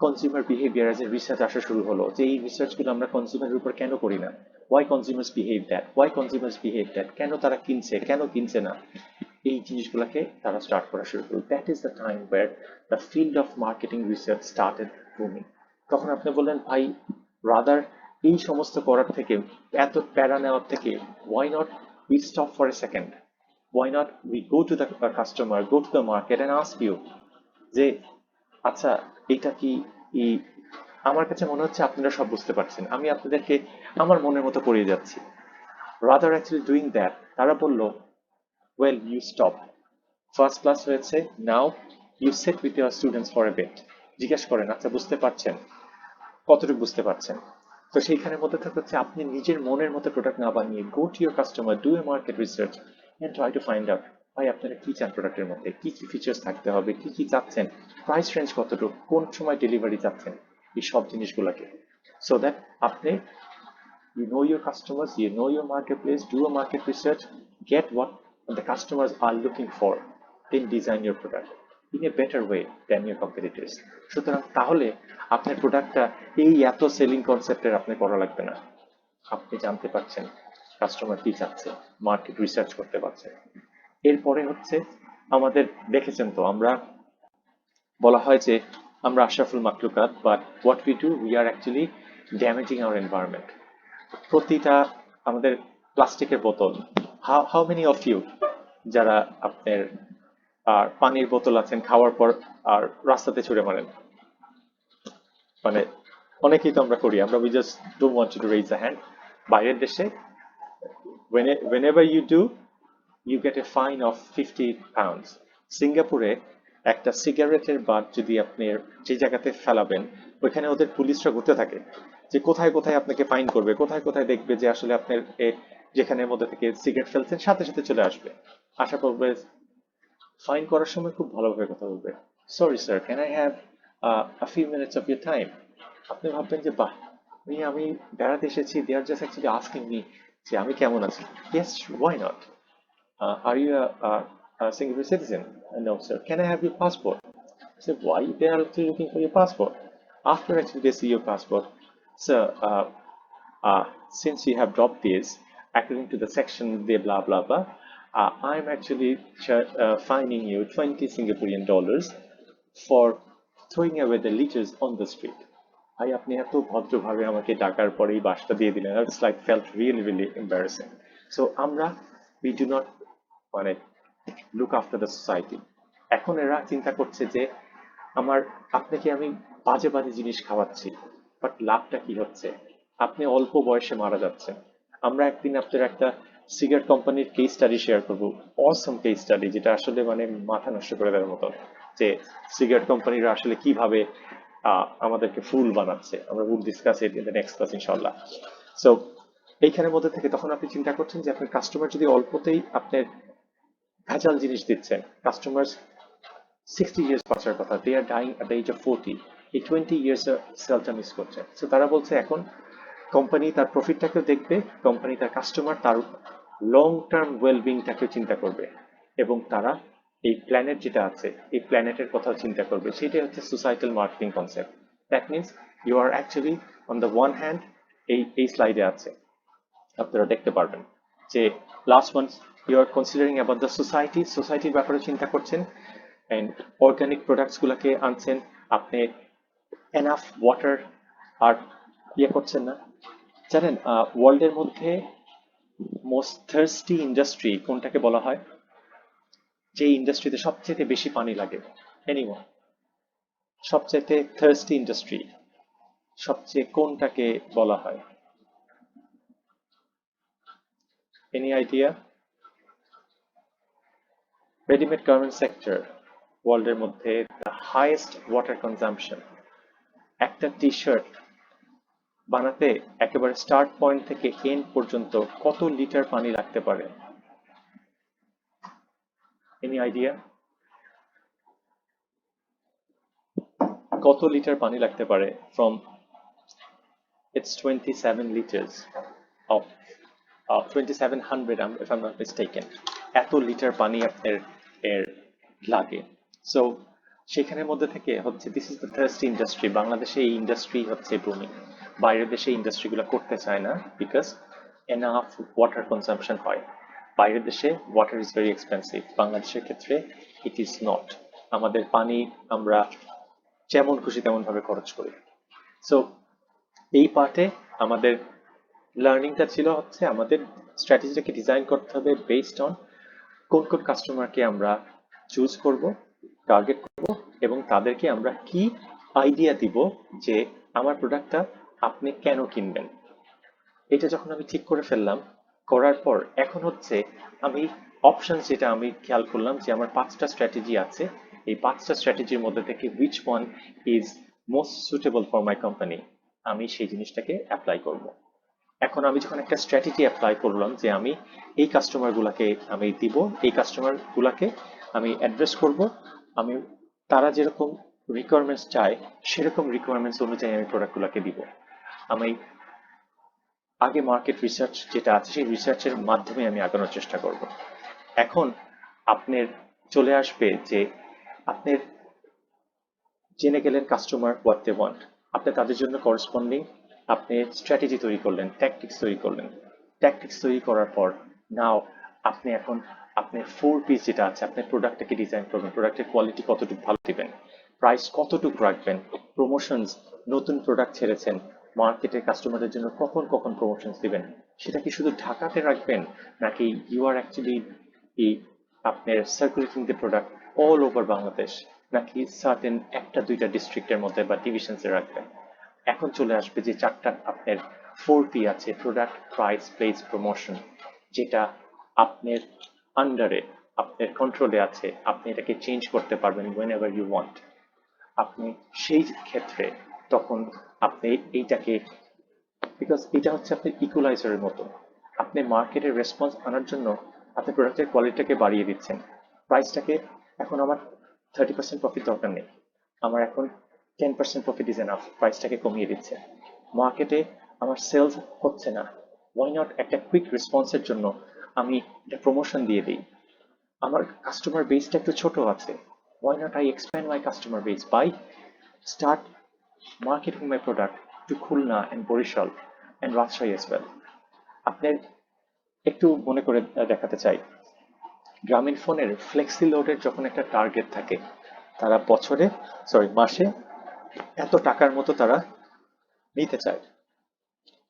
কনজিউমার বিহেভিয়ার এর রিসার্চ আসা শুরু হলো, যে এই রিসার্চগুলো আমরা কনজিউমারের উপর কেন করি না, why consumers behave that, why consumers behave that, কেন তারা কিনছে কেন কিনছে না, এই জিনিসগুলোকে তারা স্টার্ট করা শুরু করলো। That is the time where the field of marketing research started booming. তখন আপনি বললেন ভাই রাদার এই সমস্ত করার থেকে, এত প্যারা নেওয়ার থেকে, why not we stop for a second, why not we go to the customer, go to the market and ask you যে আচ্ছা এটা কি আমার কাছে মনে হচ্ছে আপনারা সব বুঝতে পারছেন, আমি আপনাদেরকে আমার মনের মতো করিয়ে যাচ্ছি। rather actually doing that, তারা বলল well you stop, first class হয়েছে, now you sit with your students for a bit, জিজ্ঞেস করেন আচ্ছা বুঝতে পারছেন, কতটুকু বুঝতে পারছেন। তো সেইখানের মধ্যে থাকতে হচ্ছে আপনি নিজের মনের মতো প্রোডাক্ট না বানিয়ে go to your customer, do a market research and try to find out ভাই আপনারা কি চান, প্রোডাক্টের মধ্যে কি কি ফিচার্স থাকতে হবে, কি কি চাচ্ছেন, প্রাইস রেঞ্জ কতটুকু, কোন সময় ডেলিভারি চাচ্ছেন, এই সব জিনিসগুলোকে, সো দ্যাট আপনি you know your customers, you know your marketplace, do a market research, get what the customers are looking for, then design your product in a better way than your competitors. সুতরাং তাহলে আপনার প্রোডাক্টটা এই এত সেলিং কনসেপ্টের আপনি করা লাগবে না, আপনি জানতে পারছেন কাস্টমার কি চাচ্ছে, মার্কেট রিসার্চ করতে পারছেন। এরপরে হচ্ছে আমাদের দেখেছেন তো, আমরা বলা হয় যে আমরা আশরাফুল মাকলুকাত, but what we do we are actually damaging our environment. প্রতিটা আমাদের প্লাস্টিকের বোতল, হাউ মেনি অফ ইউ যারা আপনার আর পানির বোতল আছেন খাওয়ার পর আর রাস্তাতে ছুঁড়ে মারেন, মানে অনেকেই তো আমরা করি, আমরা we just don't want to raise a hand. বাইরের দেশে whenever you do you get a fine of 50 pounds। সিঙ্গাপুরে একটা সিগারেটের বাট যদি আপনি যে জায়গাতে ফেলাবেন ওইখানে ওদের পুলিশরা ঘুরতে থাকে, যে কোথায় কোথায় আপনাকে ফাইন করবে, কোথায় কোথায় দেখবে যে আসলে আপনার যেখানের মধ্যে থেকে সিগারেট ফেলছেন সাথে সাথে চলে আসবে, আশা করবে ফাইন করার সময় খুব ভালোভাবে কথা বলবে, sorry sir can I have a few minutes of your time. আপনি ভাববেন যে বাহ আমি বেড়াতে এসেছি, they are just actually asking me যে আমি কেমন আছি, yes why not, are you a Singapore citizen? No, sir. Can I have your passport? I said, why they are actually looking for your passport? After actually they see your passport, sir, since you have dropped this, according to the section, they blah blah blah, I'm actually fining you 20 Singaporean dollars for throwing away the litters on the street. ভাই আপনি এত ভদ্রভাবে আমাকে ডাকার পরেই বাসটা দিয়ে দিলেন, it's like felt really really embarrassing. So আমরা উই ডু নট মানে লুক আফটার দ্য সোসাইটি। এখন এরা চিন্তা করছে যে আমার আপনাকে আমি বাজে বাজে জিনিস খাওয়াচ্ছি, বাট লাভটা কি হচ্ছে, আপনি অল্প বয়সে মারা যাচ্ছেন। আমরা একদিন আপনার একটা সিগারেট কোম্পানির কেস স্টাডি শেয়ার করবো, অসম কেস স্টাডি, যেটা আসলে মানে মাথা নষ্ট করে দেওয়ার মতো, যে সিগারেট কোম্পানিরা আসলে কিভাবে আমাদেরকে ফুল বানাচ্ছে। আমরা will discuss it in the next class ইনশাআল্লাহ। সো এইখানের মধ্যে থেকে তখন আপনি চিন্তা করছেন যে আপনার কাস্টমার যদি অল্পতেই আপনার ভেজাল জিনিস দিচ্ছেন, কাস্টমার 60 ইয়ার্স বাঁচার কথা, they are dying at the age of 40, এই 20 ইয়ার্স সেলটা মিস করছে। সো তারা বলছে এখন কোম্পানি তার প্রফিটটাকেও দেখবে, কোম্পানি তার কাস্টমার তার লং টার্ম ওয়েলবিংটাকেও চিন্তা করবে, এবং তারা এই প্ল্যানেট যেটা আছে এই প্ল্যানেটের কথাও চিন্তা করবে। সেটাই হচ্ছে societal marketing concept. That means you are actually on the one hand, এই স্লাইডে আছে আপনারা দেখতে পারবেন যে last month you are considering about the সোসাইটির ব্যাপারে চিন্তা করছেন, অ্যান্ড অর্গানিক প্রোডাক্টসগুলোকে আনছেন, আপনি এনাফ ওয়াটার আর করছেন না। জানেন ওয়ার্ল্ডের মধ্যে মোস্ট থার্স্টি ইন্ডাস্ট্রি কোনটাকে বলা হয়, যে ইন্ডাস্ট্রিতে সবচেয়ে বেশি পানি লাগে, এনিওয়ান, সবচেয়ে থার্স্টি ইন্ডাস্ট্রি সবচেয়ে কোনটাকে বলা হয়, any idea? Readymade garment sector ওয়ার্ল্ডের মধ্যে দ্য হাইয়েস্ট ওয়াটার কনজাম্পশন। একটা টি শার্ট বানাতে একেবারে স্টার্ট পয়েন্ট থেকে এন্ড পর্যন্ত কত লিটার পানি লাগতে পারে? Any idea? কত লিটার পানি লাগতে পারে? From it's 27 liters of 2700 if I'm not mistaken, এত লিটার পানি আপনার এর লাগে। সো সেখানের মধ্যে থেকে হচ্ছে this is the thirst industry. বাংলাদেশে এই ইন্ডাস্ট্রি হচ্ছে বুমিং। বাইরের দেশে এই ইন্ডাস্ট্রিগুলো করতে চায় না বিকজ এনাফ ওয়াটার কনজাম্পশন হয়। বাইরের দেশে ওয়াটার ইজ ভেরি এক্সপেন্সিভ, বাংলাদেশের ক্ষেত্রে ইট ইজ নট। আমাদের পানি আমরা যেমন খুশি তেমন ভাবে খরচ করি। সো এই পার্টে আমাদের লার্নিংটা ছিল হচ্ছে আমাদের স্ট্র্যাটেজিটাকে ডিজাইন করতে হবে বেসড অন কোন কোন কাস্টমারকে আমরা চুজ করব, টার্গেট করব, এবং তাদেরকে আমরা কি আইডিয়া দিব যে আমার প্রোডাক্টটা আপনি কেন কিনবেন। এটা যখন আমি ঠিক করে ফেললাম, করার পর এখন হচ্ছে আমি অপশন যেটা আমি খেয়াল করলাম যে আমার 5টা স্ট্র্যাটেজি আছে, এই 5টা স্ট্র্যাটেজির মধ্যে থেকে which one is most suitable for my company, আমি সেই জিনিসটাকে অ্যাপ্লাই করব। এখন আমি যখন একটা স্ট্র্যাটেজি অ্যাপ্লাই করলাম যে আমি এই কাস্টমারগুলোকে আমি দিব, এই কাস্টমারগুলোকে আমি অ্যাড্রেস করব, আমি তারা যেরকম রিকোয়ারমেন্টস চায় সেরকম রিকোয়ারমেন্টস অনুযায়ী আমি প্রোডাক্টগুলোকে দিব। আমি আগে মার্কেট রিসার্চ যেটা আছে সেই রিসার্চের মাধ্যমে আমি আগানোর চেষ্টা করব। এখন আপনার চলে আসবে যে আপনার জেনে গেলেন কাস্টমার হোয়াট দে ওয়ান্ট, আপনি তাদের জন্য করসপন্ডিং আপনি স্ট্র্যাটেজি তৈরি করলেন, ট্যাকটিক্স তৈরি করলেন। ট্যাকটিক্স তৈরি করার পর নাও আপনি এখন আপনার 4 পিস যেটা আছে আপনার প্রোডাক্টটাকে ডিজাইন করবেন, প্রোডাক্টের কোয়ালিটি কতটুকু ভালো দিবেন, প্রাইস কতটুকু রাখবেন, প্রমোশনস, নতুন প্রোডাক্ট ছেড়েছেন মার্কেটের কাস্টমারদের জন্য কখন কখন প্রমোশনস দিবেন, সেটা কি শুধু ঢাকাতে রাখবেন নাকি ইউ আর অ্যাকচুয়ালি আপনার circulating the product all over Bangladesh, নাকি সার্টেন একটা দুইটা ডিস্ট্রিক্টের মধ্যে বা ডিভিশনসে রাখবেন। এখন চলে আসবে যে 4টা আপনার 4P আছে, প্রোডাক্ট, প্রাইস, প্লেস, প্রমোশন, যেটা আপনার আন্ডারে আপনার কন্ট্রোলে আছে, আপনি এটাকে চেঞ্জ করতে পারবেন ওয়েন এভার ইউ ওয়ান্ট। আপনি সেই ক্ষেত্রে তখন আপনি এইটাকে, বিকজ এটা হচ্ছে আপনার ইকুয়ালাইজারের মতো, আপনি মার্কেটের রেসপন্স আনার জন্য আপনি প্রোডাক্টের কোয়ালিটিটাকে বাড়িয়ে দিচ্ছেন, প্রাইসটাকে এখন আমার 30% প্রফিট দরকার নেই, আমার এখন 10% প্রফিট ইজ এনাফ, প্রাইসটাকে কমিয়ে দিচ্ছে। মার্কেটে আমার সেলস হচ্ছে না, ওয়াই নট একটা কুইক রেসপন্সের জন্য আমি একটা প্রমোশন দিয়ে দিই। আমার কাস্টমার বেসটা একটু ছোট আছে, why not I expand my customer base by start marketing my product to Khulna and Borishal and Rajshahi as well. আপনার একটু মনে করে দেখাতে চাই, গ্রামীণ ফোনের ফ্লেক্সি লোডের যখন একটা টার্গেট থাকে, তারা মাসে এত টাকার মতো তারা নিতে চায়।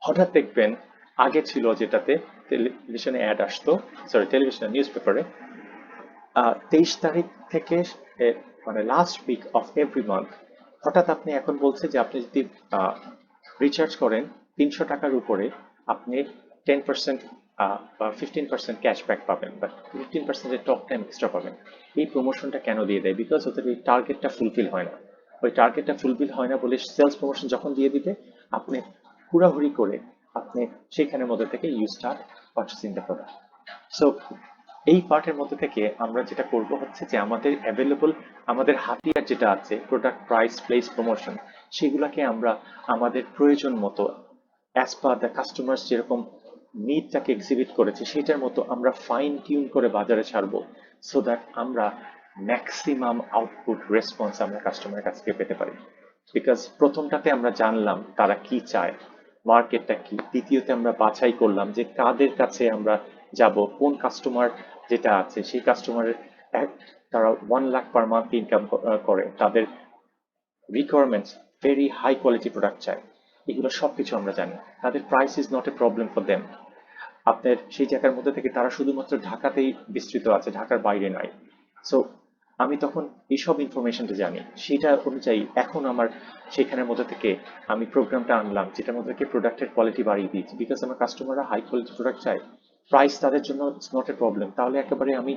হঠাৎ দেখবেন আগে ছিল যেটাতে টেলিভিশনে অ্যাড আসতো, টেলিভিশনে নিউজ পেপারে 23 তারিখ থেকে মানে last week of every month, হঠাৎ আপনি এখন বলছে যে আপনি যদি রিচার্জ করেন 300 টাকার উপরে আপনি 10% বা 15% ক্যাশব্যাক পাবেন বা 15% টক টাইম এক্সট্রা পাবেন। এই প্রমোশনটা কেন দিয়ে দেয়? বিকজ ওদের এই টার্গেটটা ফুলফিল হয় না। ওই টার্গেটটা ফুলফিল হয় না বলে সেলস প্রমোশন যখন দিয়ে দিবে আপনি হুড়াহুড়ি করে আপনি সেইখানের মধ্যে থেকে you start purchasing the product. So এই পার্টের মধ্যে থেকে আমরা যেটা করব হচ্ছে যে আমাদের অ্যাভেলেবল, আমাদের হাতিয়ার যেটা আছে প্রোডাক্ট, প্রাইস, প্লেস, প্রমোশন, সেগুলোকে আমরা আমাদের প্রয়োজন মতো অ্যাজ পার দ্য কাস্টমার্স যেরকম নিডটাকে এক্সিবিট করেছে সেটার মতো আমরা ফাইন টিউন করে বাজারে ছাড়বো, সো দ্যাট আমরা ম্যাক্সিমাম আউটপুট রেসপন্স আমরা কাস্টমারের কাছ থেকে পেতে পারি। বিকজ প্রথমটাতে আমরা জানলাম তারা কি চায়, মার্কেটটা কি, দ্বিতীয়তে আমরা বাছাই করলাম যে কাদের কাছে আমরা যাব, কোন কাস্টমার যেটা আছে সেই কাস্টমারের তারা 1 লাখ পার মান্থ ইনকাম করে, তাদের requirements very high quality product চায়, এগুলো সবকিছু আমরা জানি, তাদের price is not a problem for them. আপনার সেই জায়গার মধ্যে থেকে তারা শুধুমাত্র ঢাকাতেই বিস্তৃত আছে, ঢাকার বাইরে নাই। সো আমি তখন এইসব ইনফরমেশনটা জানি, সেটা অনুযায়ী এখন আমার সেখানের মধ্যে থেকে আমি প্রোগ্রামটা আনলাম যেটার মধ্যে থেকে প্রোডাক্টের কোয়ালিটি বাড়িয়ে দিয়েছি, বিকজ আমার কাস্টমাররা হাই কোয়ালিটি প্রোডাক্ট চায়, প্রাইস তাদের জন্য ইটস নট এ প্রবলেম। তাহলে একেবারে আমি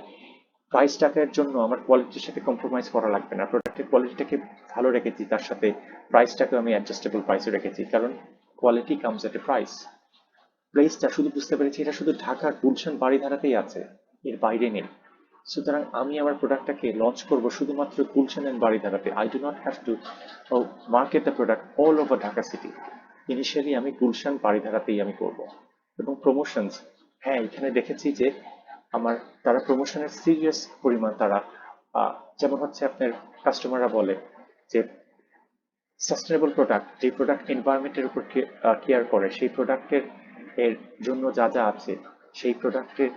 প্রাইসটাকের জন্য আমার কোয়ালিটির সাথে কম্প্রোমাইজ করা লাগবে না, প্রোডাক্টের কোয়ালিটিটাকে ভালো রেখেছি, তার সাথে প্রাইসটাকে আমি অ্যাডজাস্টেবল প্রাইসে রেখেছি, কারণ কোয়ালিটি কামস এট এ প্রাইস। প্লেসটা শুধু বুঝতে পেরেছি এটা শুধু ঢাকার গুলশান বাড়িধারাতেই আছে, এর বাইরে নেই। সুতরাং আমি আমার প্রোডাক্টটাকে লঞ্চ করব শুধুমাত্র গুলশান এন্ড বাড়িধারাতে। I do not have to market the product all over Dhaka city. Initially আমি গুলশান বাড়িধারাতেই আমি করব। এবং প্রমোশনস, হ্যাঁ এখানে দেখেছি যে আমার তারা প্রমোশনের সিরিয়াস পরিমাণ তারা যেমন হচ্ছে আপনার কাস্টমাররা বলে যে সাস্টেনেবল প্রোডাক্ট, যে প্রোডাক্ট এনভায়রনমেন্টের উপর কেয়ার করে, সেই প্রোডাক্টের এর জন্য যা যা আছে, সেই প্রোডাক্টের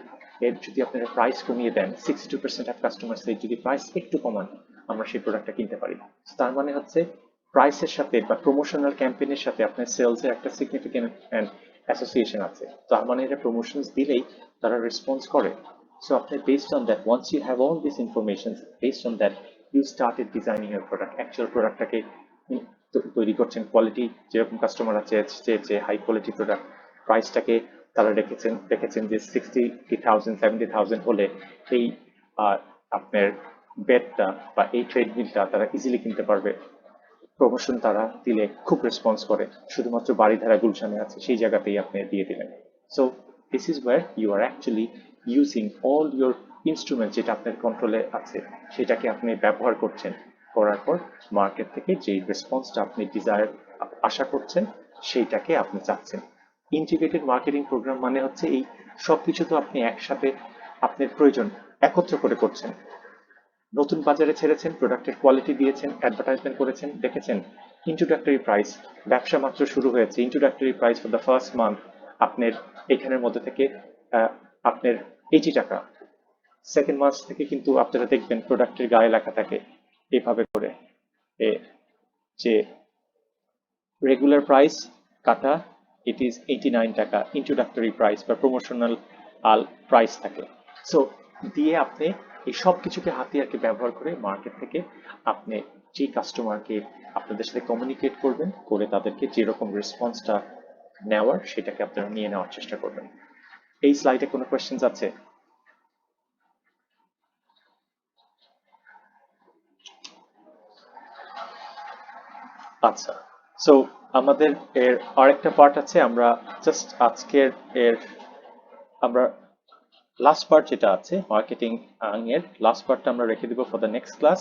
এর যদি আপনারা প্রাইস কমিয়ে দেন, 62% অফ কাস্টমার সে যদি প্রাইস একটু কমান, আমরা সেই প্রোডাক্টটা কিনতে পারি। তার মানে হচ্ছে প্রাইসের সাথে বা প্রমোশনাল ক্যাম্পেইনের সাথে আপনার সেলসের একটা সিগনিফিক্যান্ট অ্যাসোসিয়েশন আছে। তার মানে এটা প্রমোশনস দিলেই তারা রেসপন্স করে। So after based on that, once you have all this information, based on that, you started designing your product. Actual productটাকে তৈরি করছেন, কোয়ালিটি যেরকম কাস্টমার আছে চেয়েছে হাই কোয়ালিটি প্রোডাক্ট, প্রাইসটাকে তারা দেখেছেন যে 60,000 70,000 হলে এই আপনার বেডটা বা এই ট্রেডমিলটা তারা ইজিলি কিনতে পারবে। প্রমোশন তারা দিলে খুব রেসপন্স করে, শুধুমাত্র বাড়িধারা গুলশানে আছে সেই জায়গাতেই আপনি দিয়ে দিলেন। So this is where you are actually using all your instrument, যেটা আপনার কন্ট্রোলে আছে সেটাকে আপনি ব্যবহার করছেন, করার পর মার্কেট থেকে যে রেসপন্সটা আপনি ডিজায়ার আশা করছেন সেইটাকে আপনি চাচ্ছেন। ইন্টিগ্রেটেড মার্কেটিং প্রোগ্রাম মানে হচ্ছে এই সব কিছু তো আপনি একসাথে আপনার প্রয়োজন একত্র করে করছেন। নতুন বাজারে ছেড়েছেন, প্রোডাক্টের কোয়ালিটি দিয়েছেন, অ্যাডভার্টাইজমেন্ট করেছেন, দেখেছেন ইন্ট্রোডাক্টরি প্রাইস, ব্যবসা মাত্র শুরু হয়েছে, introductory price for the first month আপনার এখানের মধ্যে থেকে আপনার 80 টাকা। সেকেন্ড মান্থ থেকে কিন্তু আপনারা দেখবেন প্রোডাক্টের গায়ে লেখা থাকে এভাবে করে যে রেগুলার প্রাইস কাটা ইট ইজ 89 টাকা, ইন্ট্রোডাক্টরি প্রাইস বা প্রমোশনাল প্রাইস থাকে। সো দিয়ে আপনি এই সব কিছুকে হাতিয়ারকে ব্যবহার করে মার্কেট থেকে আপনি যে কাস্টমারকে আপনাদের সাথে কমিউনিকেট করবেন, করে তাদেরকে যেরকম রেসপন্সটা নেওয়ার সেটাকে আপনারা নিয়ে নেওয়ার চেষ্টা করবেন। এই স্লাইডে কোনো কোয়েশ্চেন্স আছে? আচ্ছা, সো আমাদের এর আরেকটা পার্ট আছে, আমরা জাস্ট আজকের এর আমরা লাস্ট পার্ট যেটা আছে মার্কেটিং এর লাস্ট পার্টটা আমরা রেখে দিব ফর দ্য নেক্সট ক্লাস।